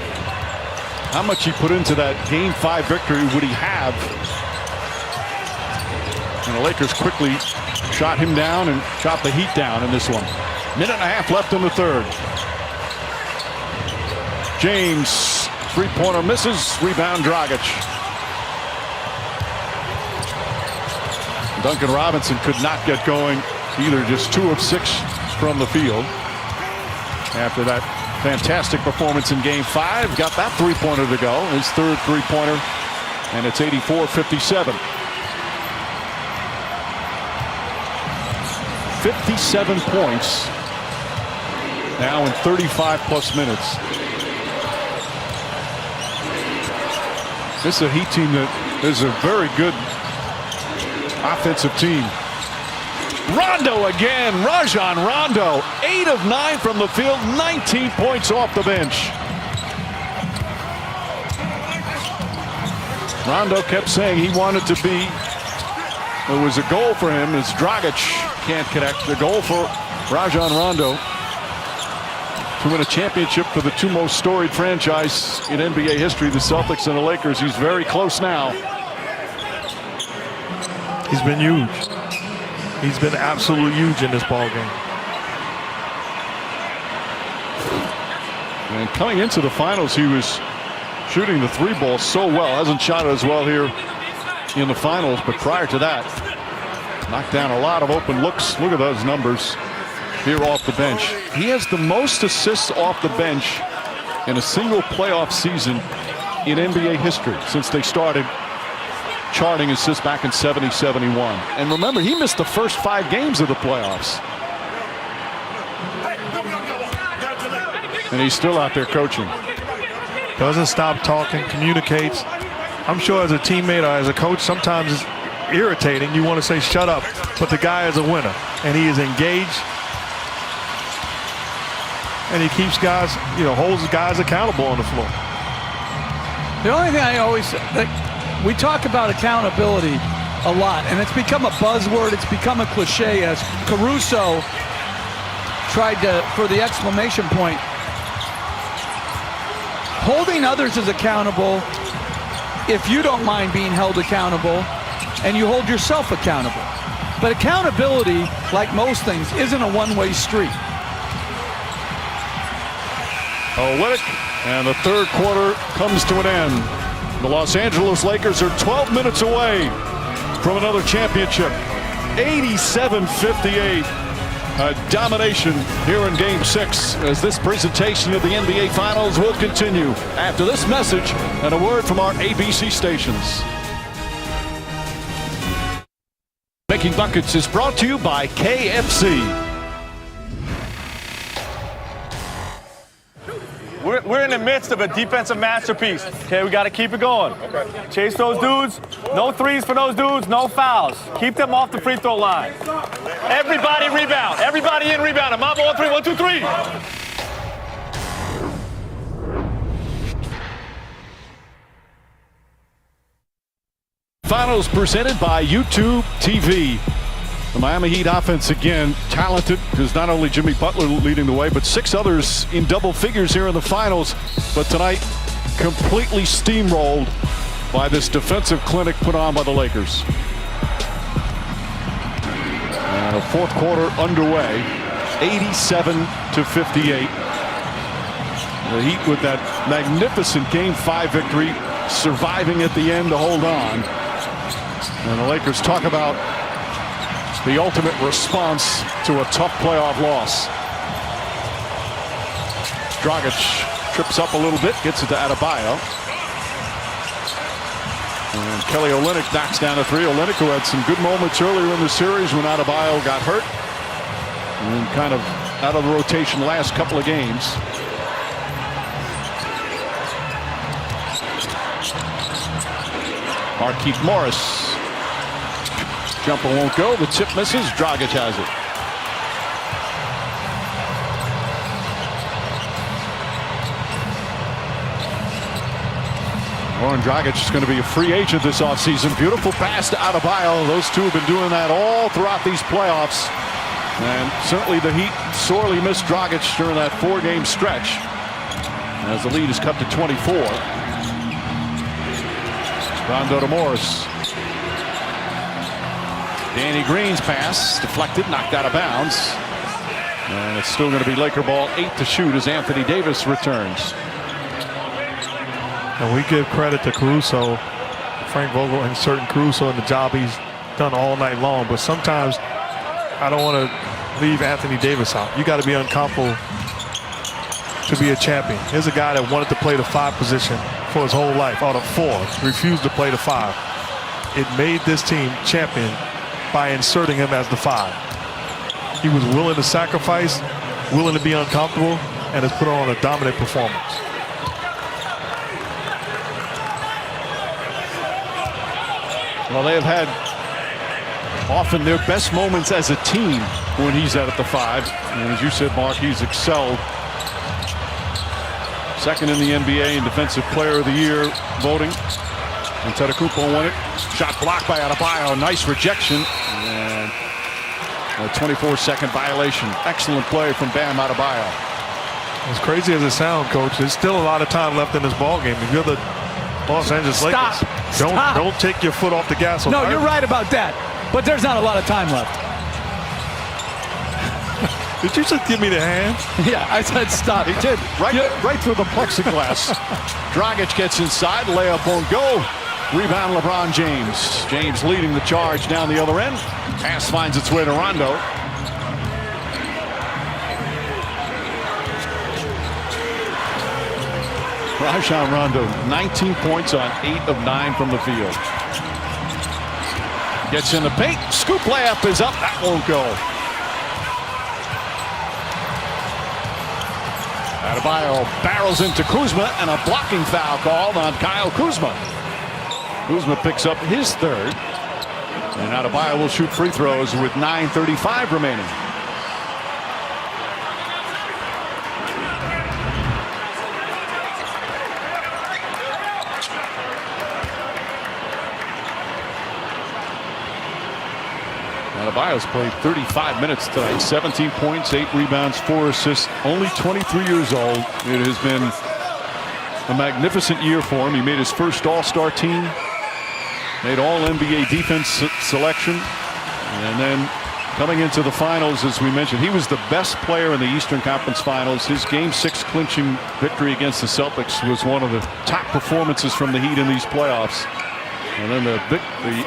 how much he put into that Game 5 victory would he have. And the Lakers quickly shot him down and shot the Heat down in this one. Minute and a half left in the third. James, three-pointer misses. Rebound Dragic. Duncan Robinson could not get going either, just 2 of 6 from the field. After that fantastic performance in Game 5, got that three-pointer to go. His third three-pointer, and it's 84-57. 57 points now in 35-plus minutes. This is a Heat team that is a very good offensive team. Rondo again, Rajon Rondo, 8 of 9 from the field, 19 points off the bench. Rondo kept saying he wanted to be, it was a goal for him as Dragic can't connect. The goal for Rajon Rondo to win a championship for the two most storied franchise in NBA history, the Celtics and the Lakers. He's very close now. He's been huge. He's been absolutely huge in this ball game. And coming into the finals, he was shooting the three ball so well. Hasn't shot it as well here in the finals, but prior to that, knocked down a lot of open looks. Look at those numbers here off the bench. He has the most assists off the bench in a single playoff season in NBA history since they started charting assists back in 70-71. And remember, he missed the first 5 games of the playoffs. And he's still out there coaching. Doesn't stop talking, communicates. I'm sure as a teammate or as a coach, sometimes it's irritating. You want to say, shut up. But the guy is a winner, and he is engaged. And he keeps guys, holds guys accountable on the floor. The only thing I always say, we talk about accountability a lot, and it's become a buzzword. It's become a cliche as Caruso tried to, for the exclamation point, holding others as accountable if you don't mind being held accountable and you hold yourself accountable. But accountability, like most things, isn't a one-way street. Olynyk, and the third quarter comes to an end. The Los Angeles Lakers are 12 minutes away from another championship. 87-58. A domination here in Game 6 as this presentation of the NBA Finals will continue after this message and a word from our ABC stations. Making Buckets is brought to you by KFC. We're in the midst of a defensive masterpiece. Okay, we got to keep it going. Okay. Chase those dudes. No threes for those dudes. No fouls. Keep them off the free throw line. Everybody rebound. Everybody in rebound. Mamba on 3. 1, 2, 3. Finals presented by YouTube TV. The Miami Heat offense again talented, because not only Jimmy Butler leading the way, but 6 others in double figures here in the finals. But tonight, completely steamrolled by this defensive clinic put on by the Lakers. And the fourth quarter underway, 87-58. The Heat with that magnificent Game 5 victory, surviving at the end to hold on. And the Lakers talk about the ultimate response to a tough playoff loss. Dragic trips up a little bit, gets it to Adebayo. And Kelly Olynyk knocks down a 3. Olynyk, who had some good moments earlier in the series when Adebayo got hurt, and kind of out of the rotation the last couple of games. Markieff Morris. Jumper won't go. The tip misses. Dragic has it. Goran Dragic is going to be a free agent this offseason. Beautiful pass to Adebayo. Those two have been doing that all throughout these playoffs. And certainly the Heat sorely missed Dragic during that 4-game stretch, as the lead is cut to 24. Rondo to Morris. Danny Green's pass deflected, knocked out of bounds. And it's still going to be Laker ball, 8 to shoot as Anthony Davis returns. And we give credit to Caruso, Frank Vogel inserting Caruso in the job he's done all night long. But sometimes I don't want to leave Anthony Davis out. You got to be uncomfortable to be a champion. Here's a guy that wanted to play the 5 position for his whole life, out of 4, refused to play the 5. It made this team champion by inserting him as the 5. He was willing to sacrifice, willing to be uncomfortable, and has put on a dominant performance. Well, they have had often their best moments as a team when he's out at the 5. And as you said, Mark, he's excelled. Second in the NBA in Defensive Player of the Year voting. And Antetokounmpo won it. Shot blocked by Adebayo. Nice rejection. And a 24-second violation. Excellent play from Bam Adebayo. As crazy as it sounds, Coach, there's still a lot of time left in this ball game. If you're the Los Angeles Lakers, don't take your foot off the gas. No, you're right about that. But there's not a lot of time left. Did you just give me the hand? Yeah, I said stop. He did. Right through the plexiglass. Dragic gets inside. Layup won't go. Rebound LeBron James. James leading the charge down the other end. Pass finds its way to Rondo. Rajon Rondo, 19 points on 8 of 9 from the field. Gets in the paint. Scoop layup is up. That won't go. Adebayo barrels into Kuzma, and a blocking foul called on Kyle Kuzma. Kuzma picks up his 3rd. And Adebayo will shoot free throws with 9:35 remaining. Adebayo's played 35 minutes tonight. 17 points, 8 rebounds, 4 assists. Only 23 years old. It has been a magnificent year for him. He made his first All-Star team. Made All-NBA defense selection. And then coming into the finals, as we mentioned, he was the best player in the Eastern Conference Finals. His Game 6 clinching victory against the Celtics was one of the top performances from the Heat in these playoffs. And then the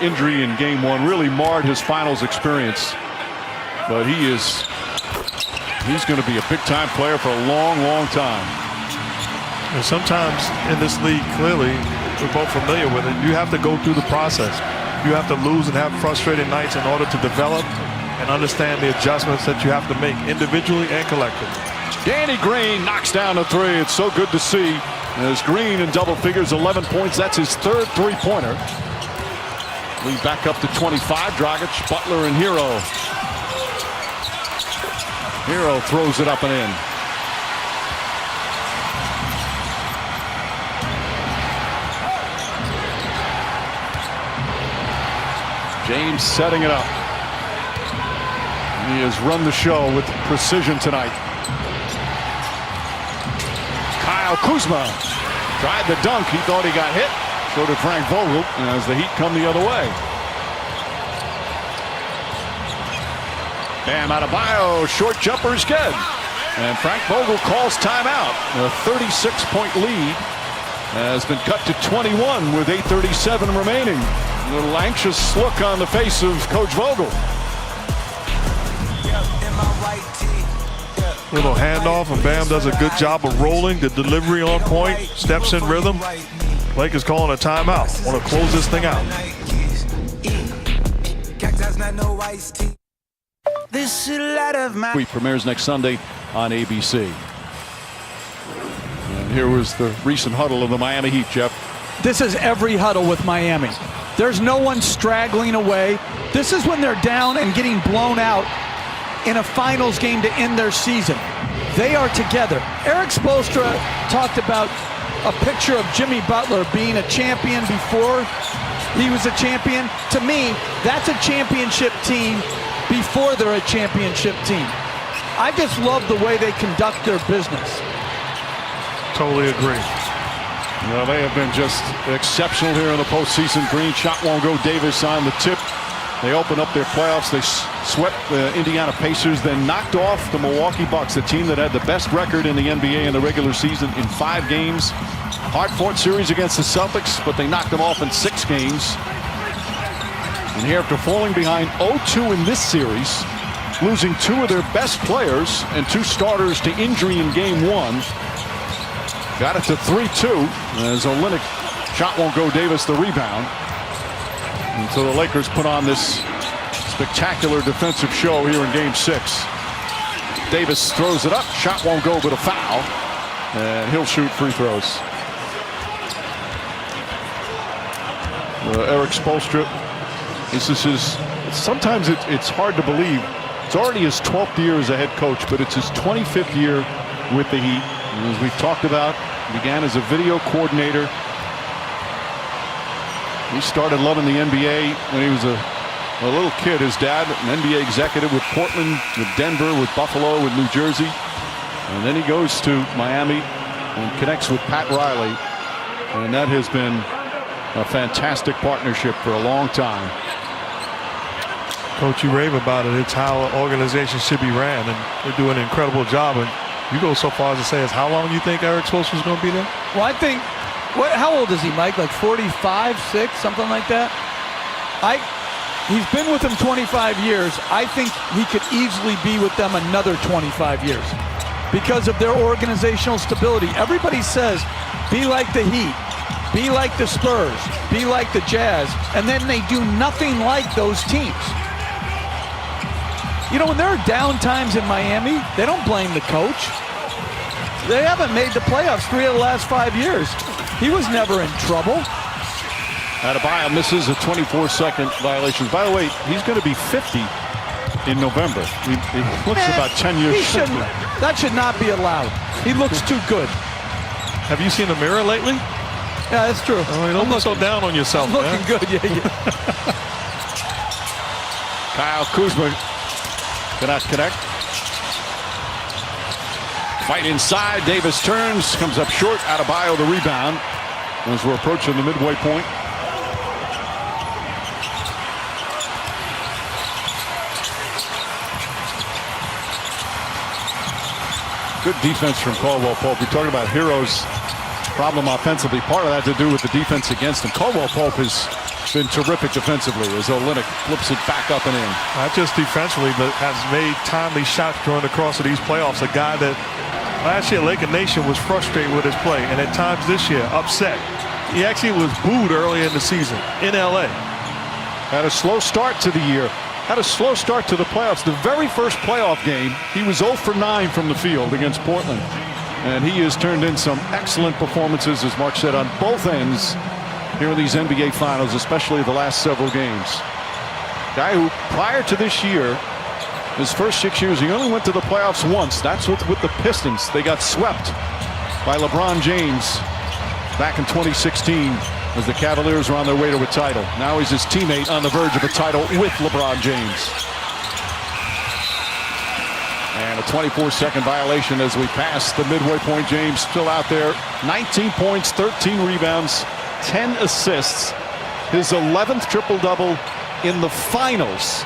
injury in Game 1 really marred his finals experience. But he's going to be a big-time player for a long, long time. And sometimes in this league, clearly, we're both familiar with it, you have to go through the process. You have to lose and have frustrated nights in order to develop and understand the adjustments that you have to make individually and collectively. Danny Green knocks down a 3. It's so good to see. As Green in double figures, 11 points. That's his 3rd three-pointer. Lead back up to 25. Dragic, Butler, and Hero. Hero throws it up and in. James setting it up. He has run the show with precision tonight. Kyle Kuzma tried the dunk. He thought he got hit. So did Frank Vogel as the Heat come the other way. Bam Adebayo, short jumper is good. And Frank Vogel calls timeout. A 36-point lead has been cut to 21 with 8:37 remaining. A little anxious look on the face of Coach Vogel. Little handoff, and Bam does a good job of rolling. The delivery on point, steps in rhythm. Lakers calling a timeout. Want to close this thing out. Premieres next Sunday on ABC. And here was the recent huddle of the Miami Heat, Jeff. This is every huddle with Miami. There's no one straggling away. This is when they're down and getting blown out in a finals game to end their season. They are together. Eric Spoelstra talked about a picture of Jimmy Butler being a champion before he was a champion. To me, that's a championship team before they're a championship team. I just love the way they conduct their business. Totally agree. Well, they have been just exceptional here in the postseason. Green shot won't go. Davis on the tip. They open up their playoffs. They swept the Indiana Pacers, then knocked off the Milwaukee Bucks, the team that had the best record in the NBA in the regular season in 5 games. Hard-fought series against the Celtics, but they knocked them off in 6 games. And here, after falling behind 0-2 in this series, losing 2 of their best players and 2 starters to injury in Game 1, got it to 3-2 as Olynyk shot won't go. Davis the rebound. And so the Lakers put on this spectacular defensive show here in Game 6. Davis throws it up. Shot won't go, but a foul. And he'll shoot free throws. Eric Spoelstra, this is his, sometimes it's hard to believe. It's already his 12th year as a head coach, but it's his 25th year with the Heat. And as we've talked about, began as a video coordinator. He started loving the NBA when he was a little kid. His dad, an NBA executive with Portland, with Denver, with Buffalo, with New Jersey. And then he goes to Miami and connects with Pat Riley. And that has been a fantastic partnership for a long time. Coach, you rave about it. It's how an organization should be ran, and they're doing an incredible job. And you go so far as to say, is how long you think Eric Spoelstra is going to be there? Well, I think, how old is he, Mike? Like 45, 6, something like that? He's been with them 25 years. I think he could easily be with them another 25 years because of their organizational stability. Everybody says, be like the Heat, be like the Spurs, be like the Jazz, and then they do nothing like those teams. You know, when there are down times in Miami, they don't blame the coach. They haven't made the playoffs 3 of the last 5 years. He was never in trouble. Adebayo misses a 24-second violation. By the way, he's going to be 50 in November. He looks about 10 years older. That should not be allowed. He looks too good. Have you seen the mirror lately? Yeah, that's true. Oh, don't look so down on yourself, I'm looking good, yeah. Kyle Kuzma cannot connect. Fight inside. Davis turns, comes up short. Adebayo the rebound as we're approaching the midway point. Good defense from Caldwell Pope. We talked about Hero's problem offensively. Part of that to do with the defense against him. Caldwell Pope has been terrific defensively as Olynyk flips it back up and in. Not just defensively, but has made timely shots during the course of these playoffs. A guy that last year Laker Nation was frustrated with his play, and at times this year upset. He actually was booed early in the season in LA. Had a slow start to the year. Had a slow start to the playoffs. The very first playoff game, he was 0 for 9 from the field against Portland. And he has turned in some excellent performances, as Mark said, on both ends here in these NBA Finals, especially the last several games. Guy who, prior to this year, his first 6 years, he only went to the playoffs once. That's with the Pistons. They got swept by LeBron James back in 2016 as the Cavaliers were on their way to a title. Now he's his teammate on the verge of a title with LeBron James. And a 24-second violation as we pass the midway point. James still out there. 19 points, 13 rebounds, 10 assists. His 11th triple-double in the finals.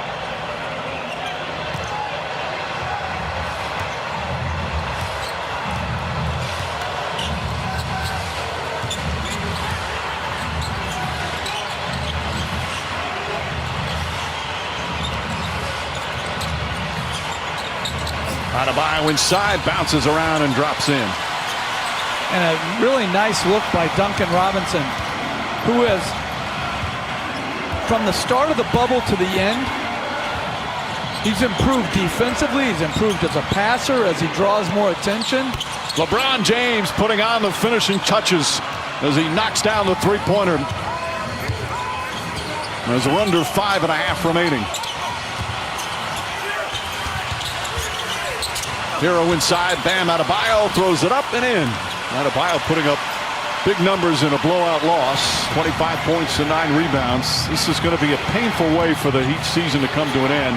Adebayo inside, bounces around and drops in. And a really nice look by Duncan Robinson, who has, from the start of the bubble to the end, he's improved defensively, he's improved as a passer, as he draws more attention. LeBron James putting on the finishing touches as he knocks down the three-pointer. There's under 5.5 remaining. Hero inside, Bam Adebayo throws it up and in. Adebayo putting up big numbers in a blowout loss. 25 points and 9 rebounds. This is going to be a painful way for the Heat season to come to an end.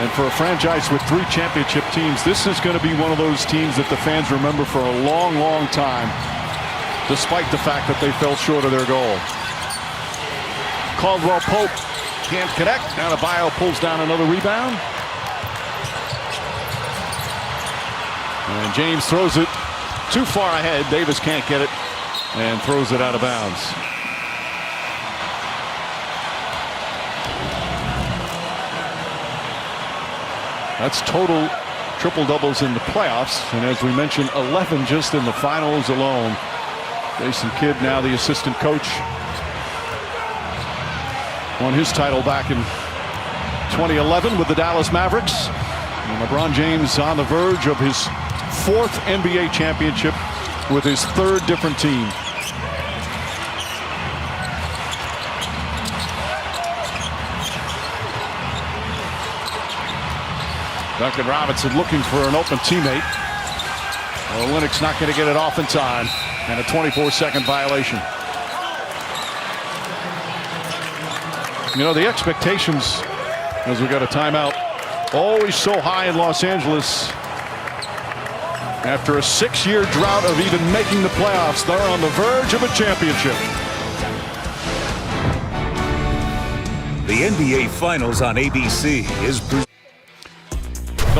And for a franchise with 3 championship teams, this is going to be one of those teams that the fans remember for a long, long time, despite the fact that they fell short of their goal. Caldwell Pope can't connect. Adebayo pulls down another rebound. And James throws it too far ahead. Davis can't get it and throws it out of bounds. That's total triple doubles in the playoffs. And as we mentioned, 11 just in the finals alone. Jason Kidd, now the assistant coach, won his title back in 2011 with the Dallas Mavericks. And LeBron James on the verge of his 4th NBA championship with his 3rd different team. Duncan Robinson looking for an open teammate. Olynyk not going to get it off in time, and a 24-second violation. You know, the expectations, as we got a timeout, always so high in Los Angeles. After a 6-year drought of even making the playoffs, they're on the verge of a championship. The NBA Finals on ABC is the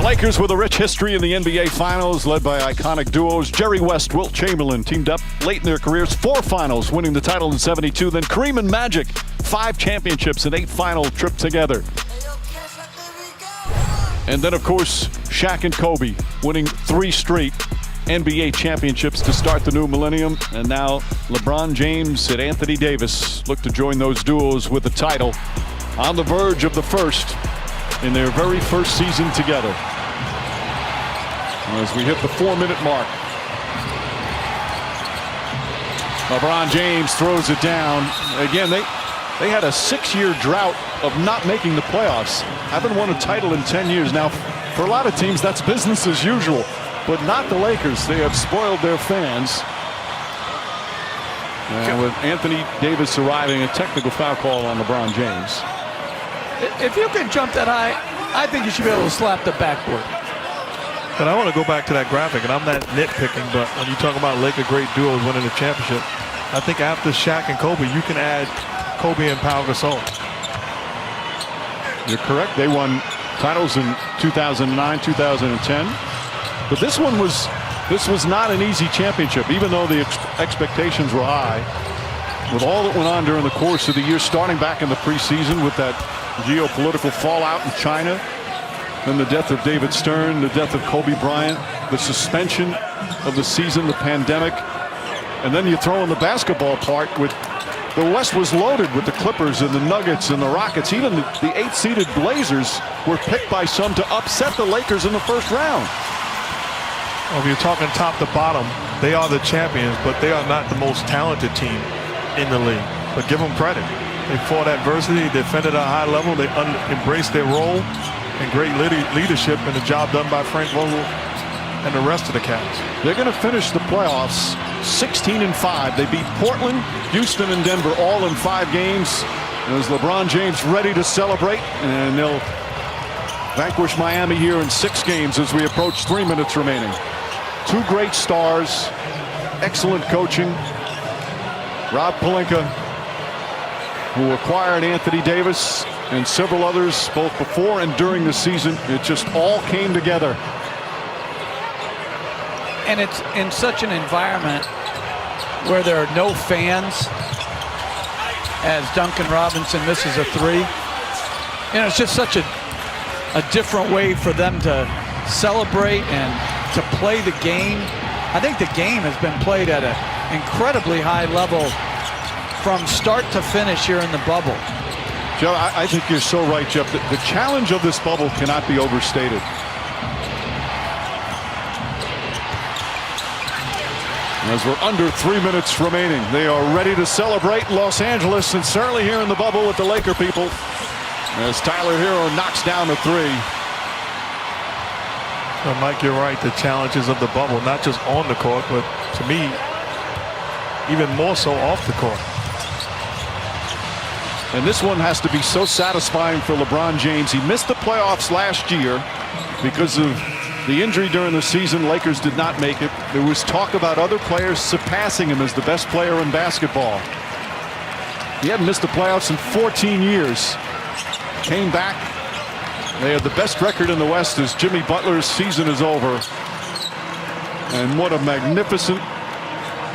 Lakers with a rich history in the NBA Finals, led by iconic duos. Jerry West, Wilt Chamberlain teamed up late in their careers. 4 finals, winning the title in '72. Then Kareem and Magic, 5 championships and 8 final trips together. And then, of course, Shaq and Kobe winning 3 straight NBA championships to start the new millennium. And now LeBron James and Anthony Davis look to join those duos with the title on the verge of the first in their very first season together. As we hit the 4-minute mark, LeBron James throws it down. Again, they had a 6-year drought of not making the playoffs. Haven't won a title in 10 years. Now, for a lot of teams, that's business as usual, but not the Lakers. They have spoiled their fans. And with Anthony Davis arriving, a technical foul call on LeBron James. If you can jump that high, I think you should be able to slap the backboard. And I want to go back to that graphic, and I'm not nitpicking, but when you talk about Laker great duos winning the championship, I think after Shaq and Kobe, you can add Kobe and Pau Gasol. You're correct. They won titles in 2009, 2010. But this was not an easy championship, even though the expectations were high. With all that went on during the course of the year, starting back in the preseason with that geopolitical fallout in China, then the death of David Stern, the death of Kobe Bryant, the suspension of the season, the pandemic, and then you throw in the basketball part with the West was loaded with the Clippers and the Nuggets and the Rockets. Even the 8th-seeded Blazers were picked by some to upset the Lakers in the first round. Well, if you're talking top to bottom, they are the champions, but they are not the most talented team in the league. But give them credit. They fought adversity, defended at a high level, they embraced their role, and great leadership, and the job done by Frank Vogel and the rest of the Cavs. They're going to finish the playoffs 16-5. They beat Portland, Houston, and Denver all in 5 games. There's LeBron James ready to celebrate, and they'll vanquish Miami here in 6 games as we approach 3 minutes remaining. 2 great stars, excellent coaching. Rob Pelinka, who acquired Anthony Davis and several others both before and during the season. It just all came together. And it's in such an environment where there are no fans as Duncan Robinson misses a 3. It's just such a different way for them to celebrate and to play the game. I think the game has been played at an incredibly high level from start to finish here in the bubble. Joe, I think you're so right, Jeff. The challenge of this bubble cannot be overstated. As we're under 3 minutes remaining, they are ready to celebrate in Los Angeles and certainly here in the bubble with the Laker people. As Tyler Hero knocks down a 3. Well, Mike, you're right. The challenges of the bubble, not just on the court, but to me, even more so off the court. And this one has to be so satisfying for LeBron James. He missed the playoffs last year because of the injury during the season. Lakers did not make it. There was talk about other players surpassing him as the best player in basketball. He hadn't missed the playoffs in 14 years. Came back. They had the best record in the West as Jimmy Butler's season is over. And what a magnificent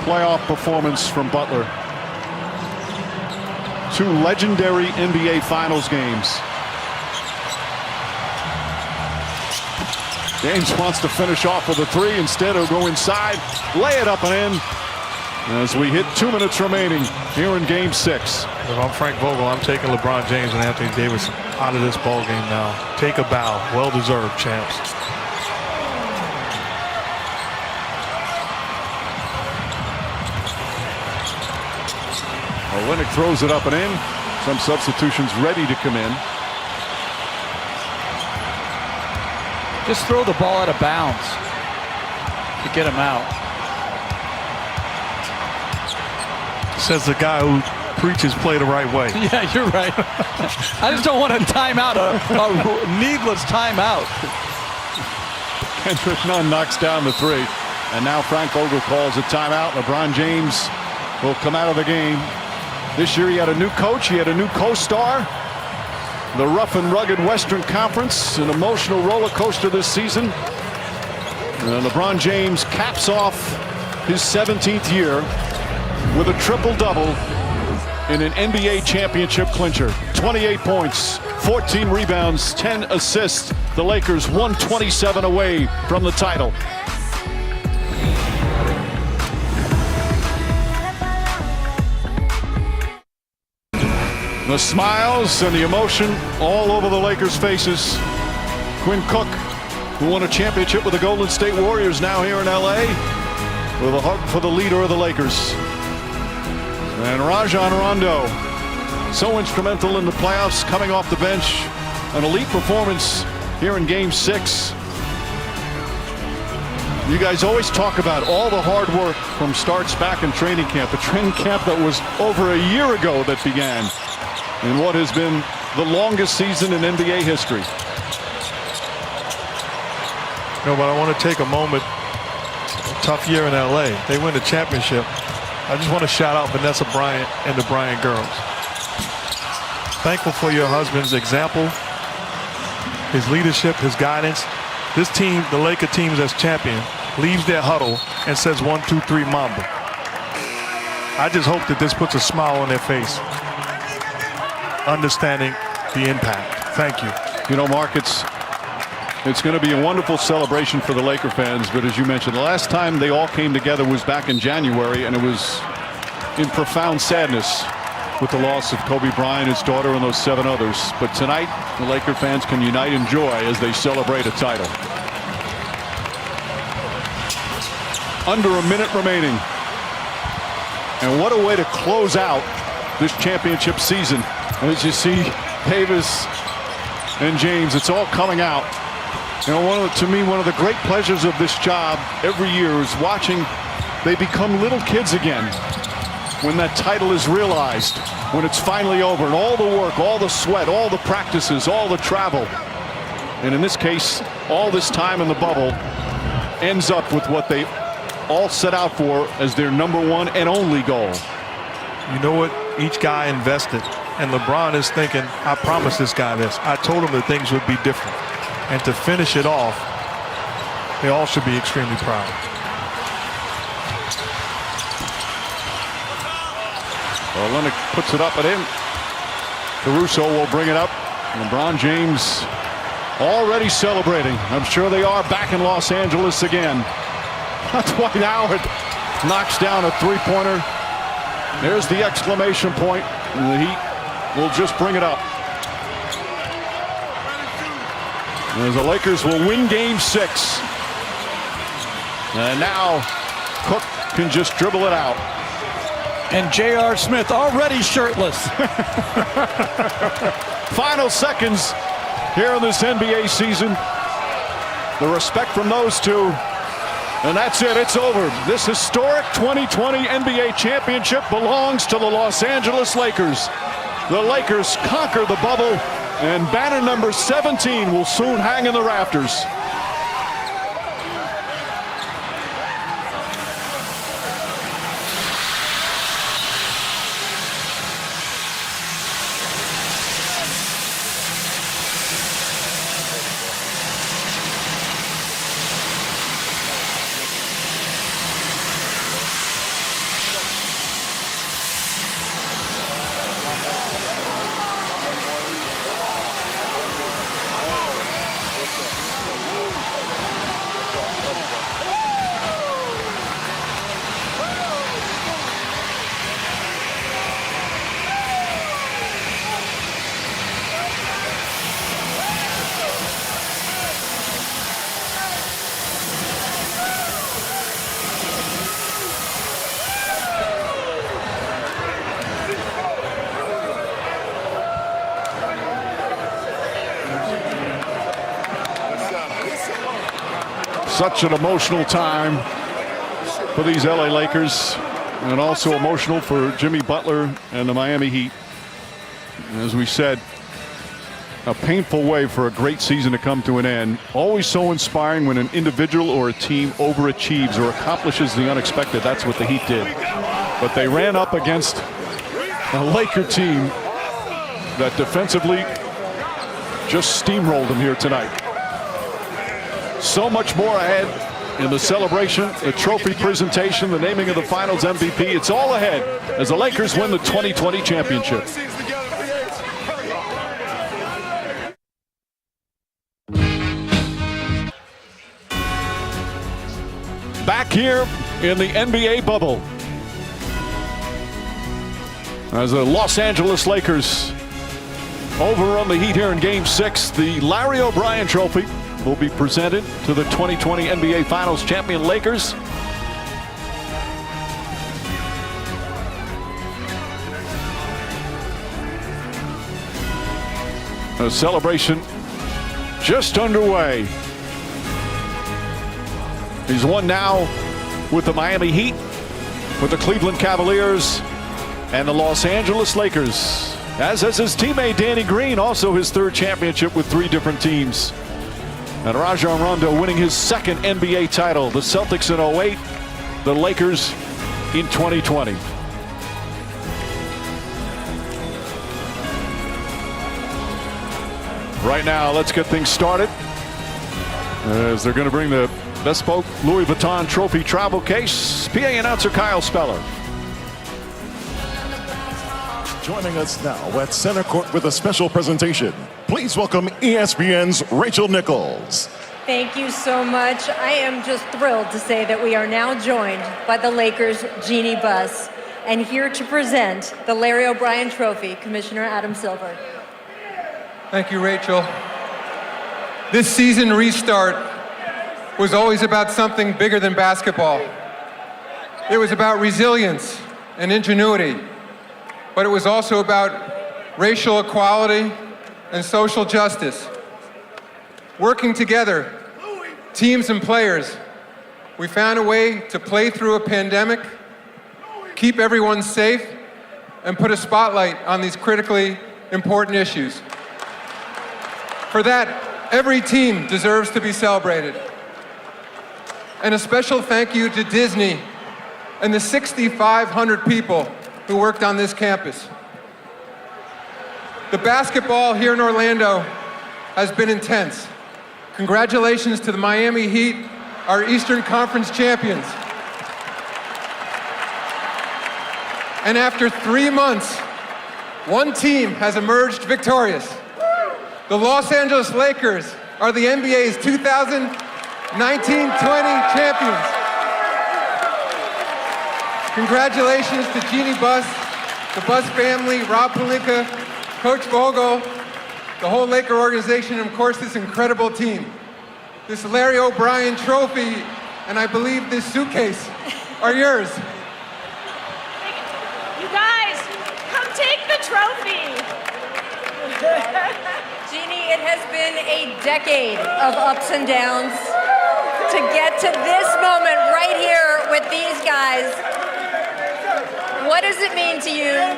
playoff performance from Butler. 2 legendary NBA Finals games. James wants to finish off with a 3. Instead, he'll go inside, lay it up and in. As we hit 2 minutes remaining here in Game 6. If I'm Frank Vogel, I'm taking LeBron James and Anthony Davis out of this ball game now. Take a bow. Well-deserved, champs. Olynyk throws it up and in. Some substitutions ready to come in. Just throw the ball out of bounds to get him out. Says the guy who preaches play the right way. Yeah, you're right. I just don't want a timeout, a needless timeout. Kendrick Nunn knocks down the 3. And now Frank Vogel calls a timeout. LeBron James will come out of the game. This year he had a new coach. He had a new co-star. The rough and rugged Western Conference, an emotional roller coaster this season. And LeBron James caps off his 17th year with a triple-double in an NBA championship clincher. 28 points, 14 rebounds, 10 assists. The Lakers 127 away from the title. The smiles and the emotion all over the Lakers' faces. Quinn Cook, who won a championship with the Golden State Warriors, now here in LA, with a hug for the leader of the Lakers. And Rajon Rondo, so instrumental in the playoffs, coming off the bench. An elite performance here in Game 6. You guys always talk about all the hard work from starts back in training camp. A training camp that was over a year ago that began in what has been the longest season in NBA history. No, but I want to take a moment. Tough year in LA. They win the championship. I just want to shout out Vanessa Bryant and the Bryant girls. Thankful for your husband's example, his leadership, his guidance. This team, the Laker team that's champion, leaves their huddle and says 1, 2, 3 Mamba. I just hope that this puts a smile on their face, understanding the impact. Thank you. You know, Mark, it's going to be a wonderful celebration for the Laker fans, but as you mentioned, the last time they all came together was back in January, and it was in profound sadness with the loss of Kobe Bryant, his daughter, and those 7 others. But tonight, the Laker fans can unite in joy as they celebrate a title. Under a minute remaining. And what a way to close out this championship season. And as you see Davis and James, it's all coming out. You know, to me, one of the great pleasures of this job every year is watching they become little kids again when that title is realized, when it's finally over, and all the work, all the sweat, all the practices, all the travel. And in this case, all this time in the bubble ends up with what they all set out for as their #1 and only goal. You know what? Each guy invested. And LeBron is thinking, I promised this guy this. I told him that things would be different. And to finish it off, they all should be extremely proud. Olynyk puts it up and in. Caruso will bring it up. LeBron James already celebrating. I'm sure they are back in Los Angeles again. Dwight Howard knocks down a three-pointer. There's the exclamation point. And the Heat will just bring it up. As the Lakers will win Game 6. And now Cook can just dribble it out. And J.R. Smith already shirtless. Final seconds here in this NBA season. The respect from those two. And that's it. It's over. This historic 2020 NBA championship belongs to the Los Angeles Lakers. The Lakers conquer the bubble, and banner number 17 will soon hang in the rafters. Such an emotional time for these LA Lakers, and also emotional for Jimmy Butler and the Miami Heat. As we said, a painful way for a great season to come to an end. Always so inspiring when an individual or a team overachieves or accomplishes the unexpected. That's what the Heat did. But they ran up against a Laker team that defensively just steamrolled them here tonight. So much more ahead in the celebration, the trophy presentation, the naming of the Finals MVP. It's all ahead as the Lakers win the 2020 championship. Back here in the NBA bubble, as the Los Angeles Lakers overrun the Heat here in Game 6, the Larry O'Brien Trophy will be presented to the 2020 NBA Finals champion Lakers. A celebration just underway. He's won now with the Miami Heat, with the Cleveland Cavaliers, and the Los Angeles Lakers. As is his teammate Danny Green, also his third championship with 3 different teams. And Rajon Rondo winning his second NBA title. The Celtics in 08, the Lakers in 2020. Right now, let's get things started, as they're going to bring the bespoke Louis Vuitton trophy travel case. PA announcer Kyle Speller. Joining us now at center court with a special presentation, please welcome ESPN's Rachel Nichols. Thank you so much. I am just thrilled to say that we are now joined by the Lakers' Genie Bus, and here to present the Larry O'Brien Trophy, Commissioner Adam Silver. Thank you, Rachel. This season restart was always about something bigger than basketball. It was about resilience and ingenuity, but it was also about racial equality and social justice. Working together, teams and players, we found a way to play through a pandemic, keep everyone safe, and put a spotlight on these critically important issues. For that, Every team deserves to be celebrated. And a special thank you to Disney and the 6,500 people who worked on this campus. The basketball here in Orlando has been intense. Congratulations to the Miami Heat, our Eastern Conference champions. And after 3 months, one team has emerged victorious. The Los Angeles Lakers are the NBA's 2019-20 champions. Congratulations to Jeannie Buss, the Buss family, Rob Pelinka, Coach Vogel, the whole Laker organization, and of course this incredible team. This Larry O'Brien trophy, and I believe this suitcase, are yours. You guys, come take the trophy. Jeannie, it has been a decade of ups and downs to get to this moment right here with these guys. What does it mean to you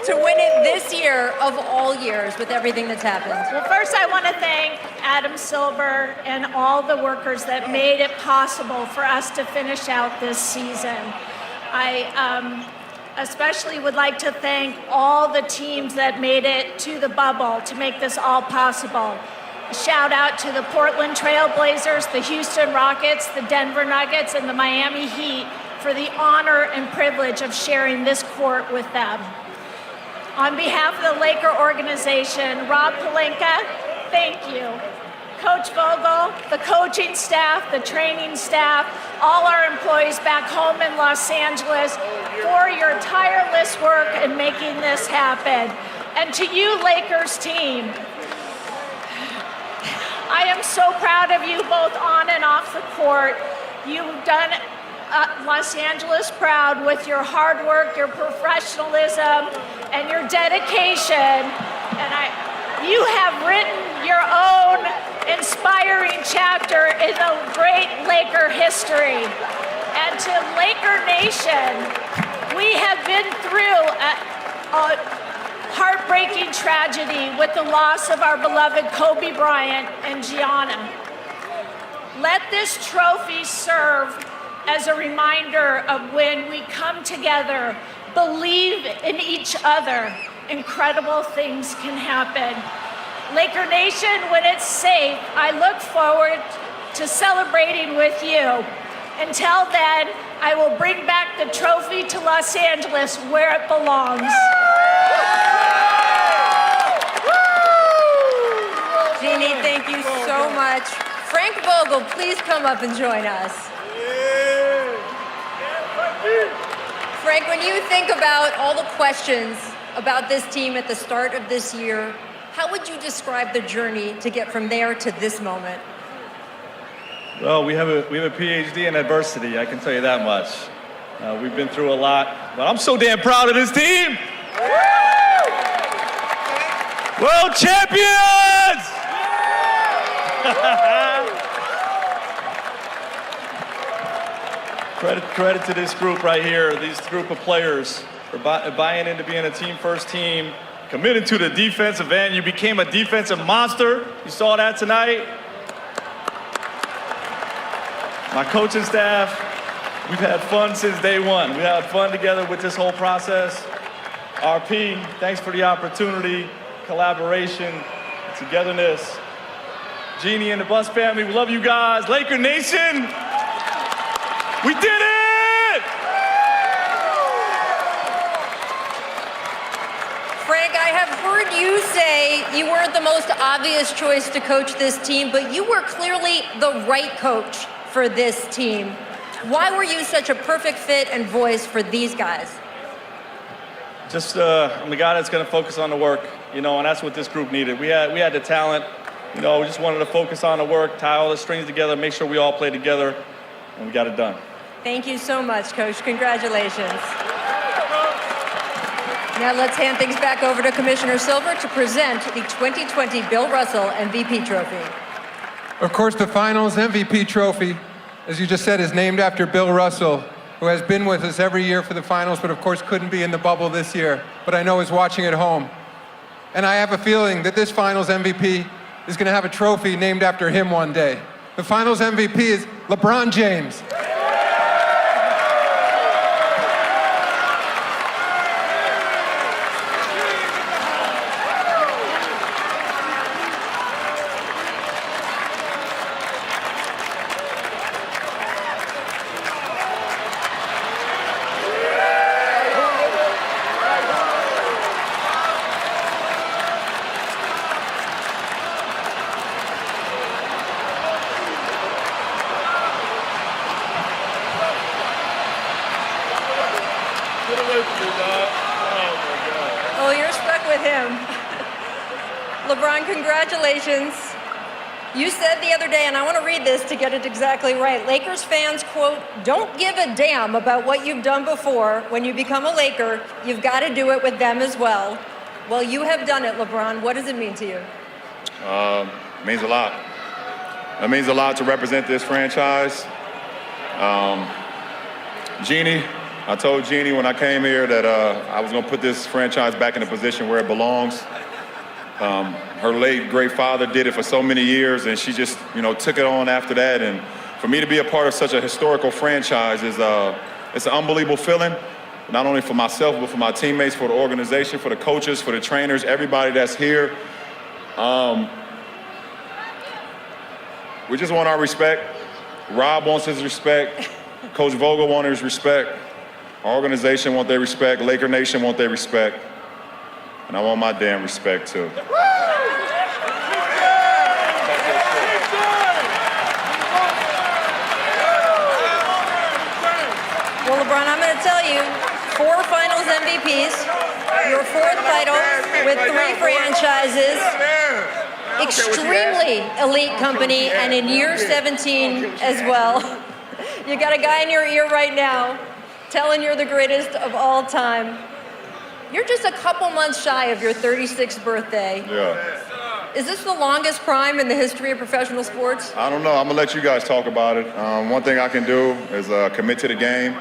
to win it this year of all years with everything that's happened? Well, first I want to thank Adam Silver and all the workers that made it possible for us to finish out this season. I especially would like to thank all the teams that made it to the bubble to make this all possible. A shout out to the Portland Trail Blazers, the Houston Rockets, the Denver Nuggets, and the Miami Heat for the honor and privilege of sharing this court with them. On behalf of the Laker organization, Rob Pelinka, thank you. Coach Vogel, the coaching staff, the training staff, all our employees back home in Los Angeles for your tireless work in making this happen. And to you, Lakers team, I am so proud of you both on and off the court. You've done Los Angeles proud with your hard work, your professionalism, and your dedication. And you have written your own inspiring chapter in the great Laker history. And to Laker Nation, we have been through a heartbreaking tragedy with the loss of our beloved Kobe Bryant and Gianna. Let this trophy serve as a reminder of when we come together, believe in each other, incredible things can happen. Laker Nation, when it's safe, I look forward to celebrating with you. Until then, I will bring back the trophy to Los Angeles where it belongs. Jeannie, thank you so much. Frank Vogel, please come up and join us. Frank, when you think about all the questions about this team at the start of this year, how would you describe the journey to get from there to this moment? Well, we have a PhD in adversity, I can tell you that much. We've been through a lot, but I'm so damn proud of this team. World champions! Credit to this group right here, these group of players for buying into being a team-first team, committed to the defensive end. You became a defensive monster. You saw that tonight. My coaching staff, we've had fun since day one. We had fun together with this whole process. RP, thanks for the opportunity, collaboration, togetherness. Jeannie and the Buss family, we love you guys. Laker Nation, we did it! Frank, I have heard you say you weren't the most obvious choice to coach this team, but you were clearly the right coach for this team. Why were you such a perfect fit and voice for these guys? Just, I'm the guy that's going to focus on the work, and that's what this group needed. We had the talent, we just wanted to focus on the work, tie all the strings together, make sure we all play together, and we got it done. Thank you so much, Coach. Congratulations. Now let's hand things back over to Commissioner Silver to present the 2020 Bill Russell MVP Trophy. Of course, the Finals MVP trophy, as you just said, is named after Bill Russell, who has been with us every year for the Finals, but of course couldn't be in the bubble this year, but I know is watching at home. And I have a feeling that this Finals MVP is going to have a trophy named after him one day. The Finals MVP is LeBron James. Oh, you're stuck with him. LeBron, congratulations. You said the other day, and I want to read this to get it exactly right. Lakers fans, quote, don't give a damn about what you've done before. When you become a Laker, you've got to do it with them as well. Well, you have done it, LeBron. What does it mean to you? It means a lot. It means a lot to represent this franchise. Jeannie, I told Jeannie when I came here that I was going to put this franchise back in a position where it belongs. Her late great father did it for so many years, and she just, took it on after that. And for me to be a part of such a historical franchise is it's an unbelievable feeling, not only for myself, but for my teammates, for the organization, for the coaches, for the trainers, everybody that's here. We just want our respect. Rob wants his respect. Coach Vogel wants his respect. Our organization wants their respect. Laker Nation wants their respect. And I want my damn respect too. Well, LeBron, I'm going to tell you, 4 Finals MVPs, your 4th title with 3 franchises, extremely elite company, and in year 17 as well. You got a guy in your ear right now telling you're the greatest of all time. You're just a couple months shy of your 36th birthday. Yeah. Is this the longest prime in the history of professional sports? I don't know. I'm going to let you guys talk about it. One thing I can do is commit to the game.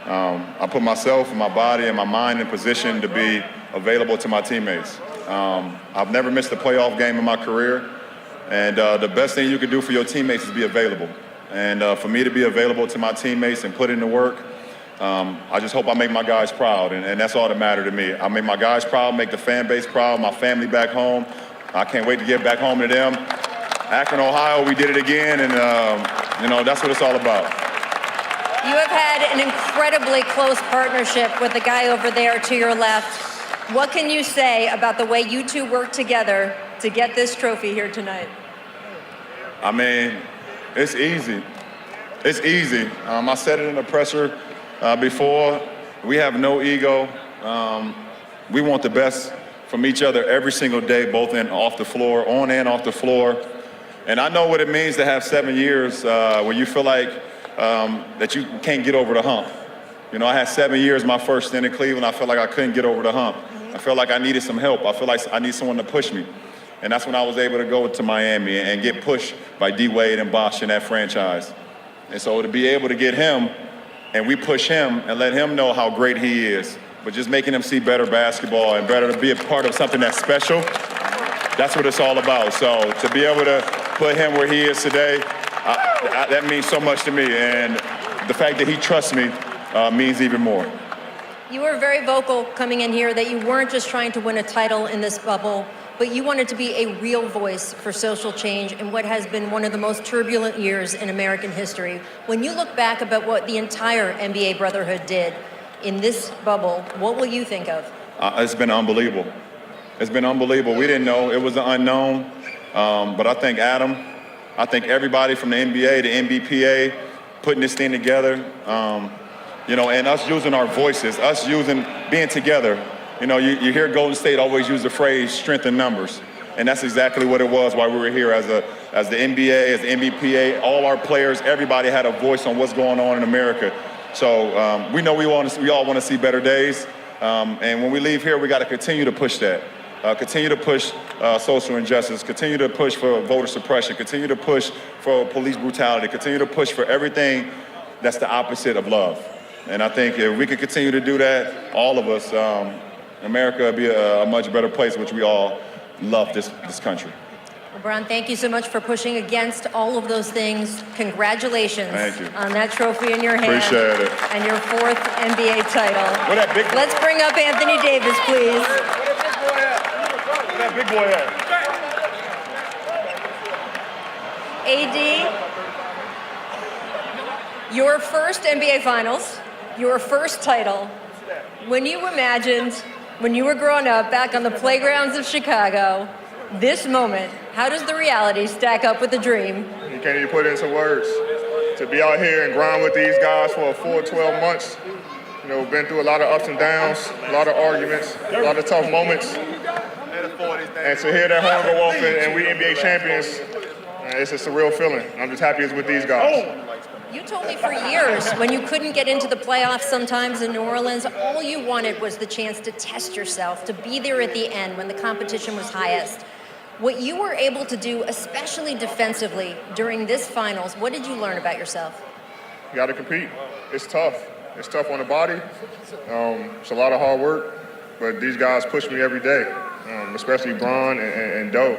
I put myself and my body and my mind in position to be available to my teammates. I've never missed a playoff game in my career. And the best thing you can do for your teammates is be available. And for me to be available to my teammates and put in the work, I just hope I make my guys proud, and that's all that matters to me. I make my guys proud, make the fan base proud, my family back home. I can't wait to get back home to them. Akron, Ohio, we did it again, and that's what it's all about. You have had an incredibly close partnership with the guy over there to your left. What can you say about the way you two worked together to get this trophy here tonight? I mean, it's easy. It's easy. I said it in the presser before. We have no ego. We want the best from each other every single day, both in off the floor, on and off the floor. And I know what it means to have 7 years where you feel like that you can't get over the hump. I had 7 years my first stint in Cleveland. I felt like I couldn't get over the hump. I felt like I needed some help. I feel like I need someone to push me. And that's when I was able to go to Miami and get pushed by D-Wade and Bosh in that franchise. And so to be able to get him, and we push him and let him know how great he is, but just making him see better basketball and better to be a part of something that's special, that's what it's all about. So to be able to put him where he is today, that means so much to me. And the fact that he trusts me means even more. You were very vocal coming in here that you weren't just trying to win a title in this bubble, but you wanted to be a real voice for social change in what has been one of the most turbulent years in American history. When you look back about what the entire NBA Brotherhood did in this bubble, what will you think of? It's been unbelievable. It's been unbelievable. We didn't know. It was the unknown. But I think Adam, I think everybody from the NBA, the NBPA, putting this thing together, and us using our voices, us being together. You hear Golden State always use the phrase strength in numbers. And that's exactly what it was while we were here as the NBA, as the NBPA, all our players, everybody had a voice on what's going on in America. So we know we all want to see better days. And when we leave here, we got to continue to push that. Continue to push social injustice, continue to push for voter suppression, continue to push for police brutality, continue to push for everything that's the opposite of love. And I think if we could continue to do that, all of us, America would be a much better place, which we all love this country. LeBron, thank you so much for pushing against all of those things. Congratulations on that trophy in your hand. Appreciate it. And your 4th NBA title. Where that big boy? Let's bring up Anthony Davis, please. Where that big boy at? AD, your first NBA Finals, your first title. When you imagined, when you were growing up back on the playgrounds of Chicago, this moment, how does the reality stack up with the dream? You can't even put it into words. To be out here and grind with these guys for a full 12 months, you know, been through a lot of ups and downs, a lot of arguments, a lot of tough moments. And to hear that horn go off and we NBA champions, it's a surreal feeling. I'm just happy it's with these guys. You told me for years when you couldn't get into the playoffs sometimes in New Orleans, all you wanted was the chance to test yourself, to be there at the end when the competition was highest. What you were able to do, especially defensively, during this finals, what did you learn about yourself? You got to compete. It's tough. It's tough on the body. It's a lot of hard work, but these guys push me every day, especially Bron and Doe.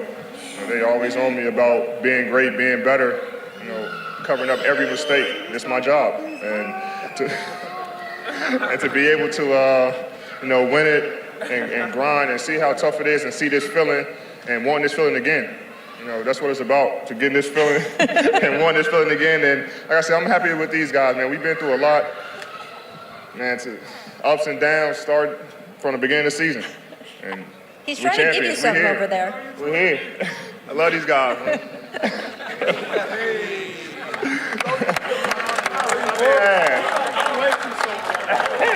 They always on me about being great, being better, you know, covering up every mistake. It's my job. And to be able to, you know, win it and grind and see how tough it is and see this feeling and want this feeling again. You know, that's what it's about, to get this feeling and want this feeling again. And like I said, I'm happy with these guys, man. We've been through a lot, man, to ups and downs, start from the beginning of the season. And he's trying to give you something over there. We're here. I love these guys, man.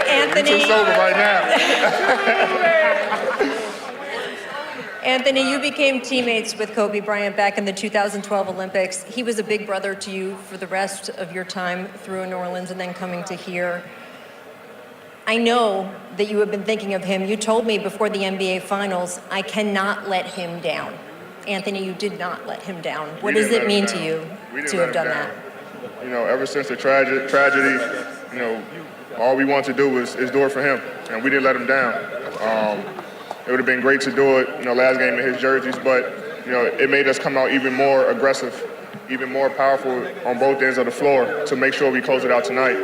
Anthony. You're too sober right now. Anthony, you became teammates with Kobe Bryant back in the 2012 Olympics. He was a big brother to you for the rest of your time through New Orleans and then coming to here. I know that you have been thinking of him. You told me before the NBA Finals, I cannot let him down. Anthony, you did not let him down. What does it mean to you to have done that? You know, ever since the tragedy, you know, all we want to do is do it for him, and we didn't let him down. It would have been great to do it, you know, last game in his jerseys, but, you know, it made us come out even more aggressive, even more powerful on both ends of the floor to make sure we close it out tonight.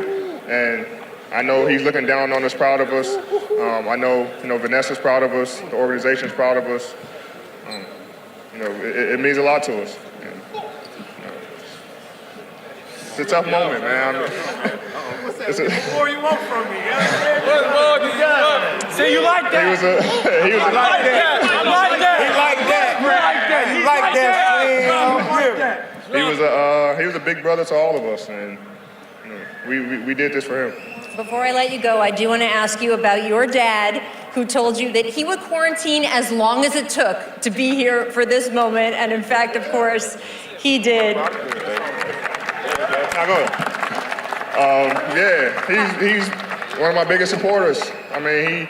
And I know he's looking down on us, proud of us. I know, you know, Vanessa's proud of us, the organization's proud of us. You know, it means a lot to us. And, you know, it's a tough moment, man. What more you want from me? What more you got? See, you like that? He was like that. I like that. He like that. You like that. He was a big brother to all of us, and you know, we did this for him. Before I let you go, I do want to ask you about your dad, who told you that he would quarantine as long as it took to be here for this moment, and in fact, of course, he did. Yeah, he's one of my biggest supporters. I mean,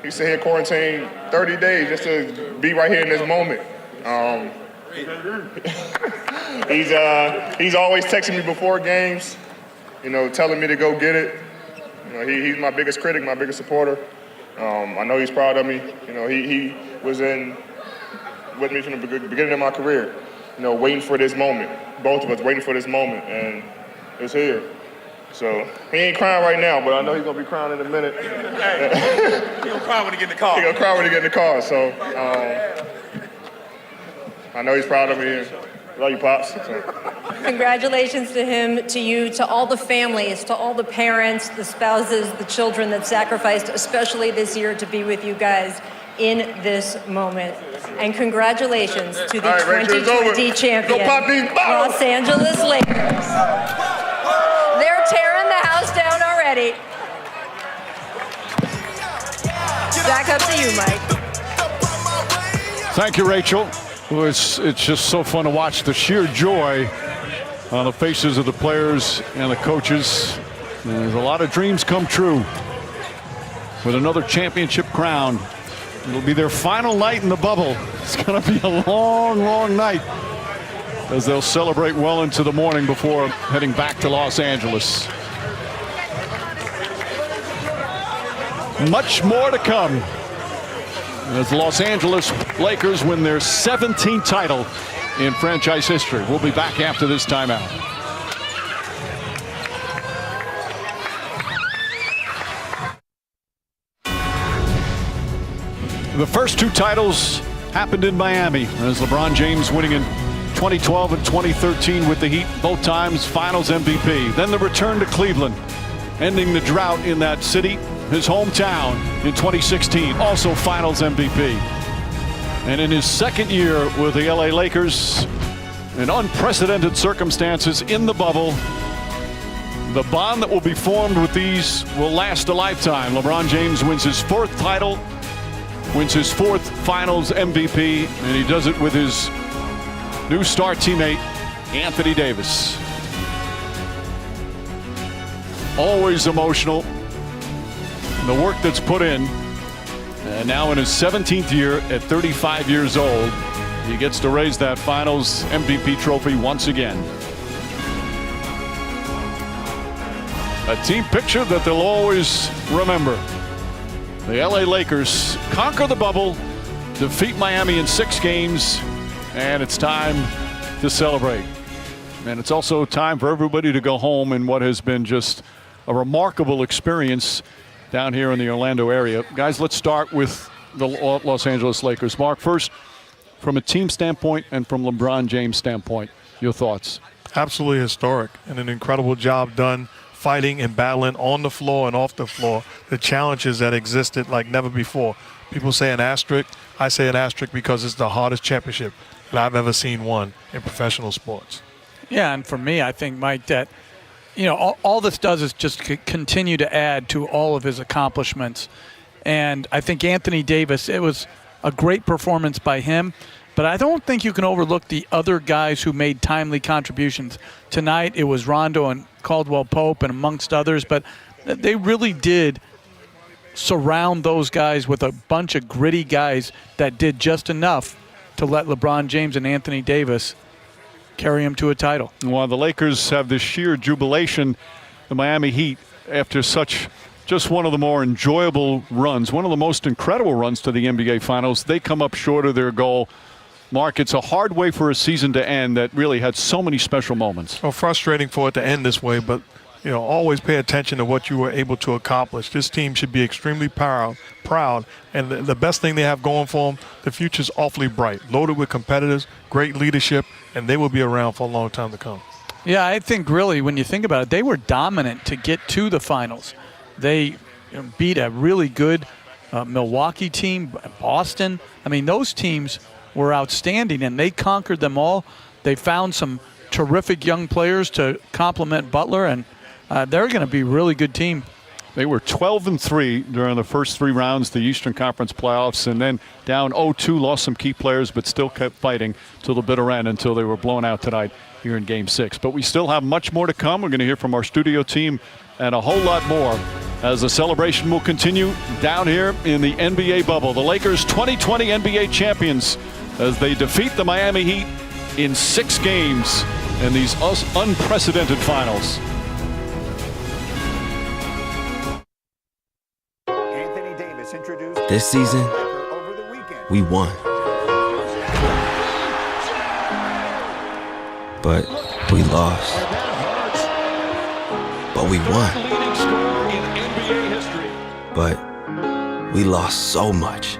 he said he'd quarantine 30 days just to be right here in this moment. He's always texting me before games, you know, telling me to go get it. You know, he's my biggest critic, my biggest supporter. I know he's proud of me. You know, he was with me from the beginning of my career, you know, waiting for this moment. Both of us waiting for this moment, and it's here. So he ain't crying right now, but I know he's gonna be crying in a minute. Hey, he gonna cry when he get in the car. He gonna cry when he get in the car. So I know he's proud of me. Love you, Pops. So. Congratulations to him, to you, to all the families, to all the parents, the spouses, the children that sacrificed, especially this year, to be with you guys in this moment. And congratulations to the 2020 champion, Los Angeles Lakers. They're tearing the house down already. Back up to you, Mike. Thank you, Rachel. Well, it's just so fun to watch the sheer joy on the faces of the players and the coaches. And there's a lot of dreams come true with another championship crown. It'll be their final night in the bubble. It's going to be a long, long night as they'll celebrate well into the morning before heading back to Los Angeles. Much more to come. as the Los Angeles Lakers win their 17th title in franchise history. We'll be back after this timeout. The first two titles happened in Miami as LeBron James winning in 2012 and 2013 with the Heat, both times Finals MVP. Then the return to Cleveland, ending the drought in that city, his hometown, in 2016, also Finals MVP. And in his second year with the LA Lakers, in unprecedented circumstances in the bubble, the bond that will be formed with these will last a lifetime. LeBron James wins his fourth title, wins his fourth Finals MVP, and he does it with his new star teammate, Anthony Davis. Always emotional. The work that's put in, and now in his 17th year at 35 years old, he gets to raise that Finals MVP trophy once again. A team picture that they'll always remember. The LA Lakers conquer the bubble, defeat Miami in 6 games, and it's time to celebrate. And it's also time for everybody to go home in what has been just a remarkable experience down here in the Orlando area. Guys, let's start with the Los Angeles Lakers. Mark, first, from a team standpoint and from LeBron James' standpoint, your thoughts? Absolutely historic and an incredible job done fighting and battling on the floor and off the floor the challenges that existed like never before. People say an asterisk. I say an asterisk because it's the hardest championship that I've ever seen won in professional sports. Yeah, and for me, I think, Mike, that all this does is just continue to add to all of his accomplishments. And I think Anthony Davis, it was a great performance by him, but I don't think you can overlook the other guys who made timely contributions. Tonight, it was Rondo and Caldwell Pope and amongst others, but they really did surround those guys with a bunch of gritty guys that did just enough to let LeBron James and Anthony Davis carry him to a title. While the Lakers have this sheer jubilation, the Miami Heat, after such just one of the more enjoyable runs, one of the most incredible runs to the NBA Finals, they come up short of their goal. Mark, it's a hard way for a season to end that really had so many special moments. Well, frustrating for it to end this way, but always pay attention to what you were able to accomplish. This team should be extremely proud, and the best thing they have going for them, the future's awfully bright, loaded with competitors, great leadership, and they will be around for a long time to come. Yeah, I think really when you think about it, they were dominant to get to the finals. They beat a really good Milwaukee team, Boston. I mean, those teams were outstanding, and they conquered them all. They found some terrific young players to complement Butler, and they're going to be a really good team. They were 12-3 during the first 3 rounds, the Eastern Conference playoffs, and then down 0-2, lost some key players, but still kept fighting till the bitter end until they were blown out tonight here in Game 6. But we still have much more to come. We're going to hear from our studio team and a whole lot more as the celebration will continue down here in the NBA bubble. The Lakers 2020 NBA champions as they defeat the Miami Heat in 6 games in these unprecedented finals. This season, we won. But we lost. But we won. But we lost so much.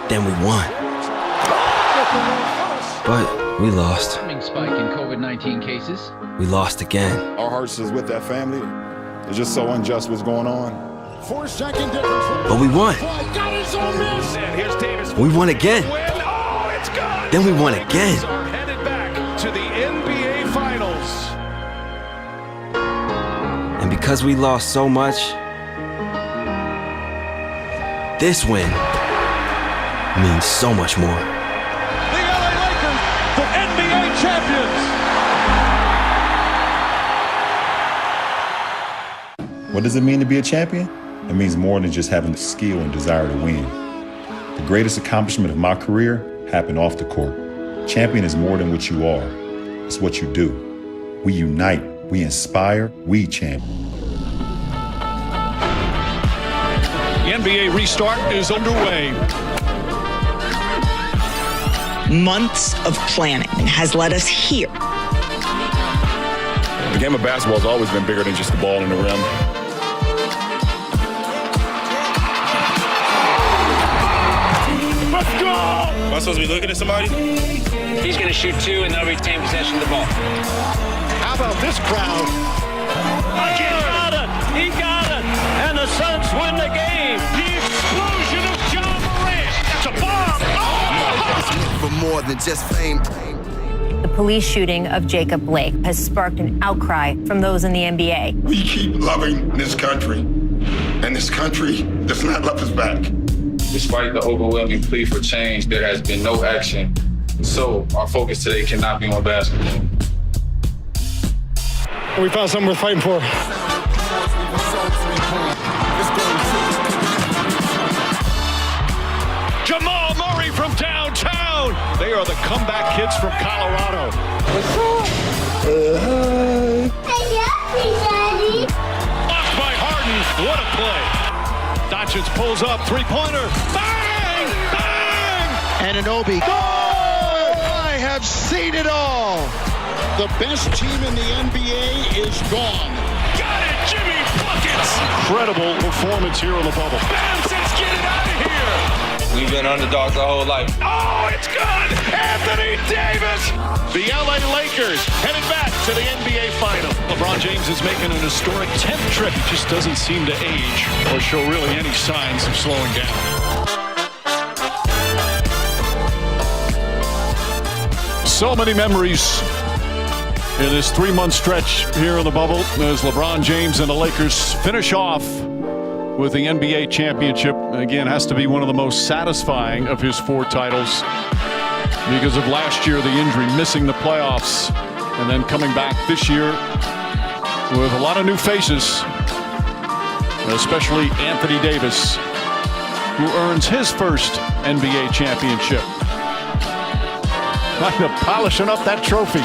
Then we won. But we lost. Spike in COVID-19 cases. We lost again. Our hearts is with that family. It's just so unjust what's going on. 4-second difference. But we won. Got his own miss. And here's Davis. We won again. Oh, it's good. Then we won again. Are headed back to the NBA Finals. And because we lost so much, this win means so much more. The LA Lakers, the NBA champions. What does it mean to be a champion? It means more than just having the skill and desire to win. The greatest accomplishment of my career happened off the court. Champion is more than what you are. It's what you do. We unite, we inspire, we champion. The NBA restart is underway. Months of planning has led us here. The game of basketball has always been bigger than just the ball in the rim. Let's go! Am I supposed to be looking at somebody? He's going to shoot 2 and they'll retain possession of the ball. How about this crowd? He got it! And the Suns win the game! The explosion of John Morant! That's a bomb! Oh! For more than just fame. The police shooting of Jacob Blake has sparked an outcry from those in the NBA. We keep loving this country, and this country does not love us back. Despite the overwhelming plea for change, there has been no action. So our focus today cannot be on basketball. We found something worth fighting for. Jamal Murray from downtown. They are the comeback kids from Colorado. Blocked by Harden. What a play. Doncic pulls up. Three-pointer. Bang! Bang! Anunoby. Goal! I have seen it all. The best team in the NBA is gone. Got it, Jimmy Buckets! Incredible performance here in the bubble. Bam says, get it out of here! We've been underdogs our whole life. Oh, it's good! Anthony Davis! The LA Lakers headed back to the NBA Final. LeBron James is making an historic 10th trip. He just doesn't seem to age or show really any signs of slowing down. So many memories in this 3-month stretch here in the bubble as LeBron James and the Lakers finish off with the NBA championship. Again, has to be one of the most satisfying of his 4 titles because of last year, the injury, missing the playoffs, and then coming back this year with a lot of new faces, especially Anthony Davis, who earns his first NBA championship. Kind of polishing up that trophy.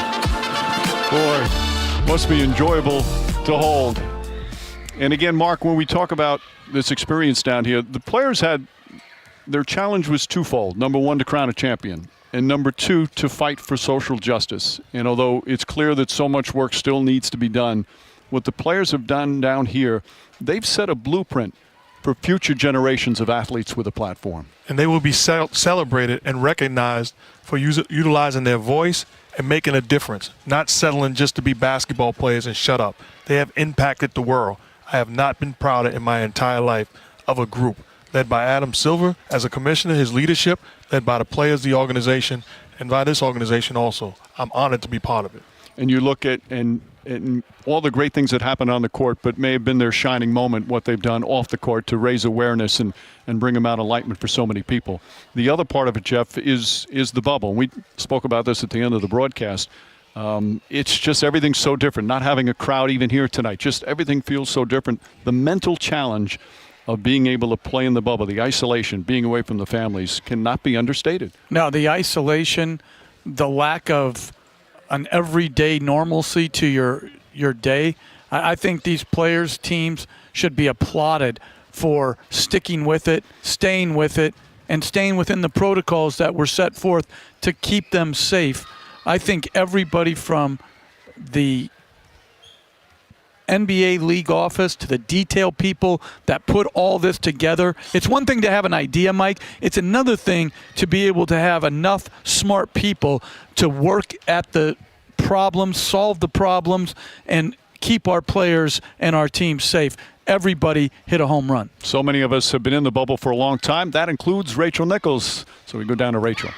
Boy, must be enjoyable to hold. And again, Mark, when we talk about this experience down here, the players had, their challenge was twofold. Number one, to crown a champion. And number two, to fight for social justice. And although it's clear that so much work still needs to be done, what the players have done down here, they've set a blueprint for future generations of athletes with a platform. And they will be celebrated and recognized for utilizing their voice and making a difference, not settling just to be basketball players and shut up. They have impacted the world. I have not been prouder in my entire life of a group led by Adam Silver as a commissioner, his leadership, led by the players, the organization, and by this organization also. I'm honored to be part of it. And you look at and all the great things that happened on the court, but may have been their shining moment, what they've done off the court to raise awareness and bring about enlightenment for so many people. The other part of it, Jeff, is the bubble. We spoke about this at the end of the broadcast. It's just everything's so different. Not having a crowd even here tonight, just everything feels so different. The mental challenge of being able to play in the bubble, the isolation, being away from the families, cannot be understated. No, the isolation, the lack of an everyday normalcy to your day. I think these players, teams should be applauded for sticking with it, staying with it, and staying within the protocols that were set forth to keep them safe. I think everybody from the NBA league office to the detail people that put all this together. It's one thing to have an idea, Mike. It's another thing to be able to have enough smart people to work at the problems, solve the problems, and keep our players and our team safe. Everybody hit a home run. So many of us have been in the bubble for a long time. That includes Rachel Nichols. So we go down to Rachel.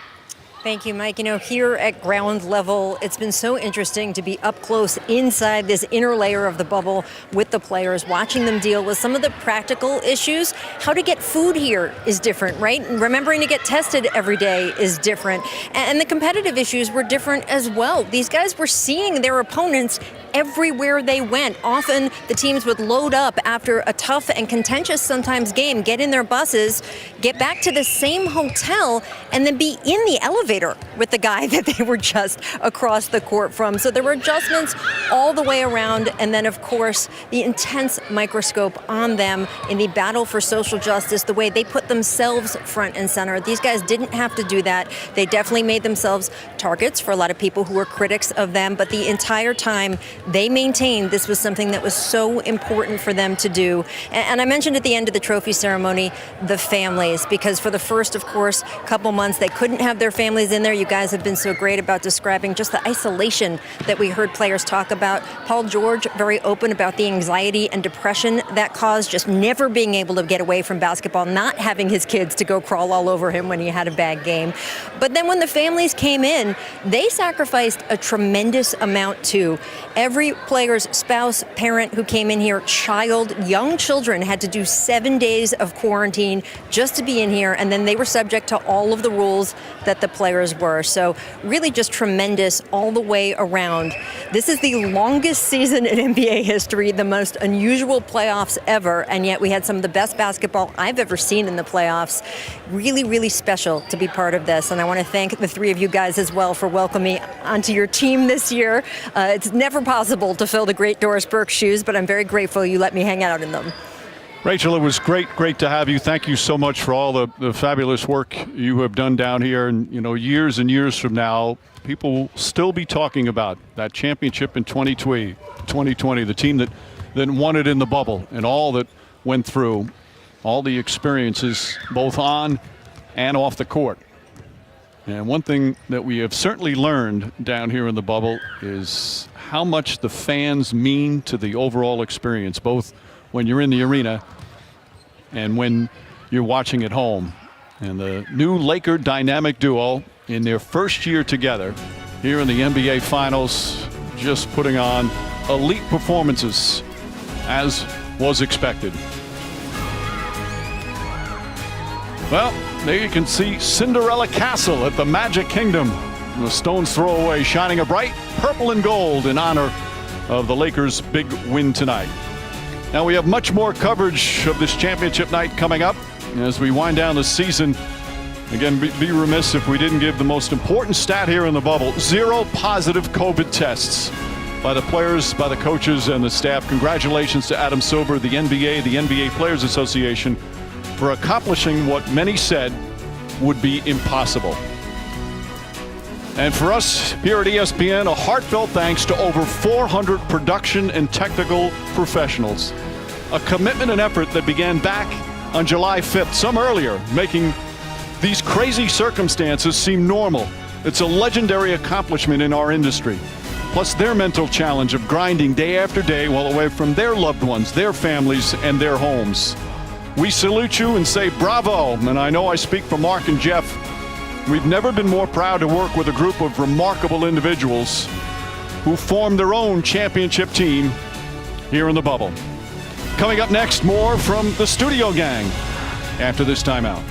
Thank you, Mike. You know, here at ground level, it's been so interesting to be up close inside this inner layer of the bubble with the players, watching them deal with some of the practical issues. How to get food here is different, right? And remembering to get tested every day is different. And the competitive issues were different as well. These guys were seeing their opponents everywhere they went. Often the teams would load up after a tough and contentious sometimes game, get in their buses, get back to the same hotel, and then be in the elevator with the guy that they were just across the court from. So there were adjustments all the way around. And then, of course, the intense microscope on them in the battle for social justice, the way they put themselves front and center. These guys didn't have to do that. They definitely made themselves targets for a lot of people who were critics of them. But the entire time, they maintained this was something that was so important for them to do. And I mentioned at the end of the trophy ceremony, the families, because for the first, of course, couple months, they couldn't have their families in there. You guys have been so great about describing just the isolation that we heard players talk about. Paul George, very open about the anxiety and depression that caused, just never being able to get away from basketball, not having his kids to go crawl all over him when he had a bad game. But then when the families came in, they sacrificed a tremendous amount too. Every player's spouse, parent who came in here, child, young children had to do 7 days of quarantine just to be in here, and then they were subject to all of the rules that the players were. So really just tremendous all the way around. This is the longest season in NBA history, the most unusual playoffs ever, and yet we had some of the best basketball I've ever seen in the playoffs. Really, really special to be part of this, and I want to thank the three of you guys as well for welcoming me onto your team this year. It's never possible to fill the great Doris Burke shoes, but I'm very grateful you let me hang out in them. Rachel, it was great to have you. Thank you so much for all the fabulous work you have done down here. And, you know, years and years from now, people will still be talking about that championship in 2020, the team that won it in the bubble and all that went through, all the experiences both on and off the court. And one thing that we have certainly learned down here in the bubble is how much the fans mean to the overall experience, both when you're in the arena and when you're watching at home. And the new Laker dynamic duo in their first year together here in the NBA Finals, just putting on elite performances as was expected. Well, there you can see Cinderella Castle at the Magic Kingdom. The stone's throw away, shining a bright purple and gold in honor of the Lakers' big win tonight. Now we have much more coverage of this championship night coming up as we wind down the season. Again, be remiss if we didn't give the most important stat here in the bubble: 0 positive COVID tests by the players, by the coaches, and the staff. Congratulations to Adam Silver, the NBA Players Association, for accomplishing what many said would be impossible. And for us here at ESPN, a heartfelt thanks to over 400 production and technical professionals. A commitment and effort that began back on July 5th, some earlier, making these crazy circumstances seem normal. It's a legendary accomplishment in our industry. Plus their mental challenge of grinding day after day while away from their loved ones, their families, and their homes. We salute you and say bravo, and I know I speak for Mark and Jeff. We've never been more proud to work with a group of remarkable individuals who formed their own championship team here in the bubble. Coming up next, more from the studio gang after this timeout.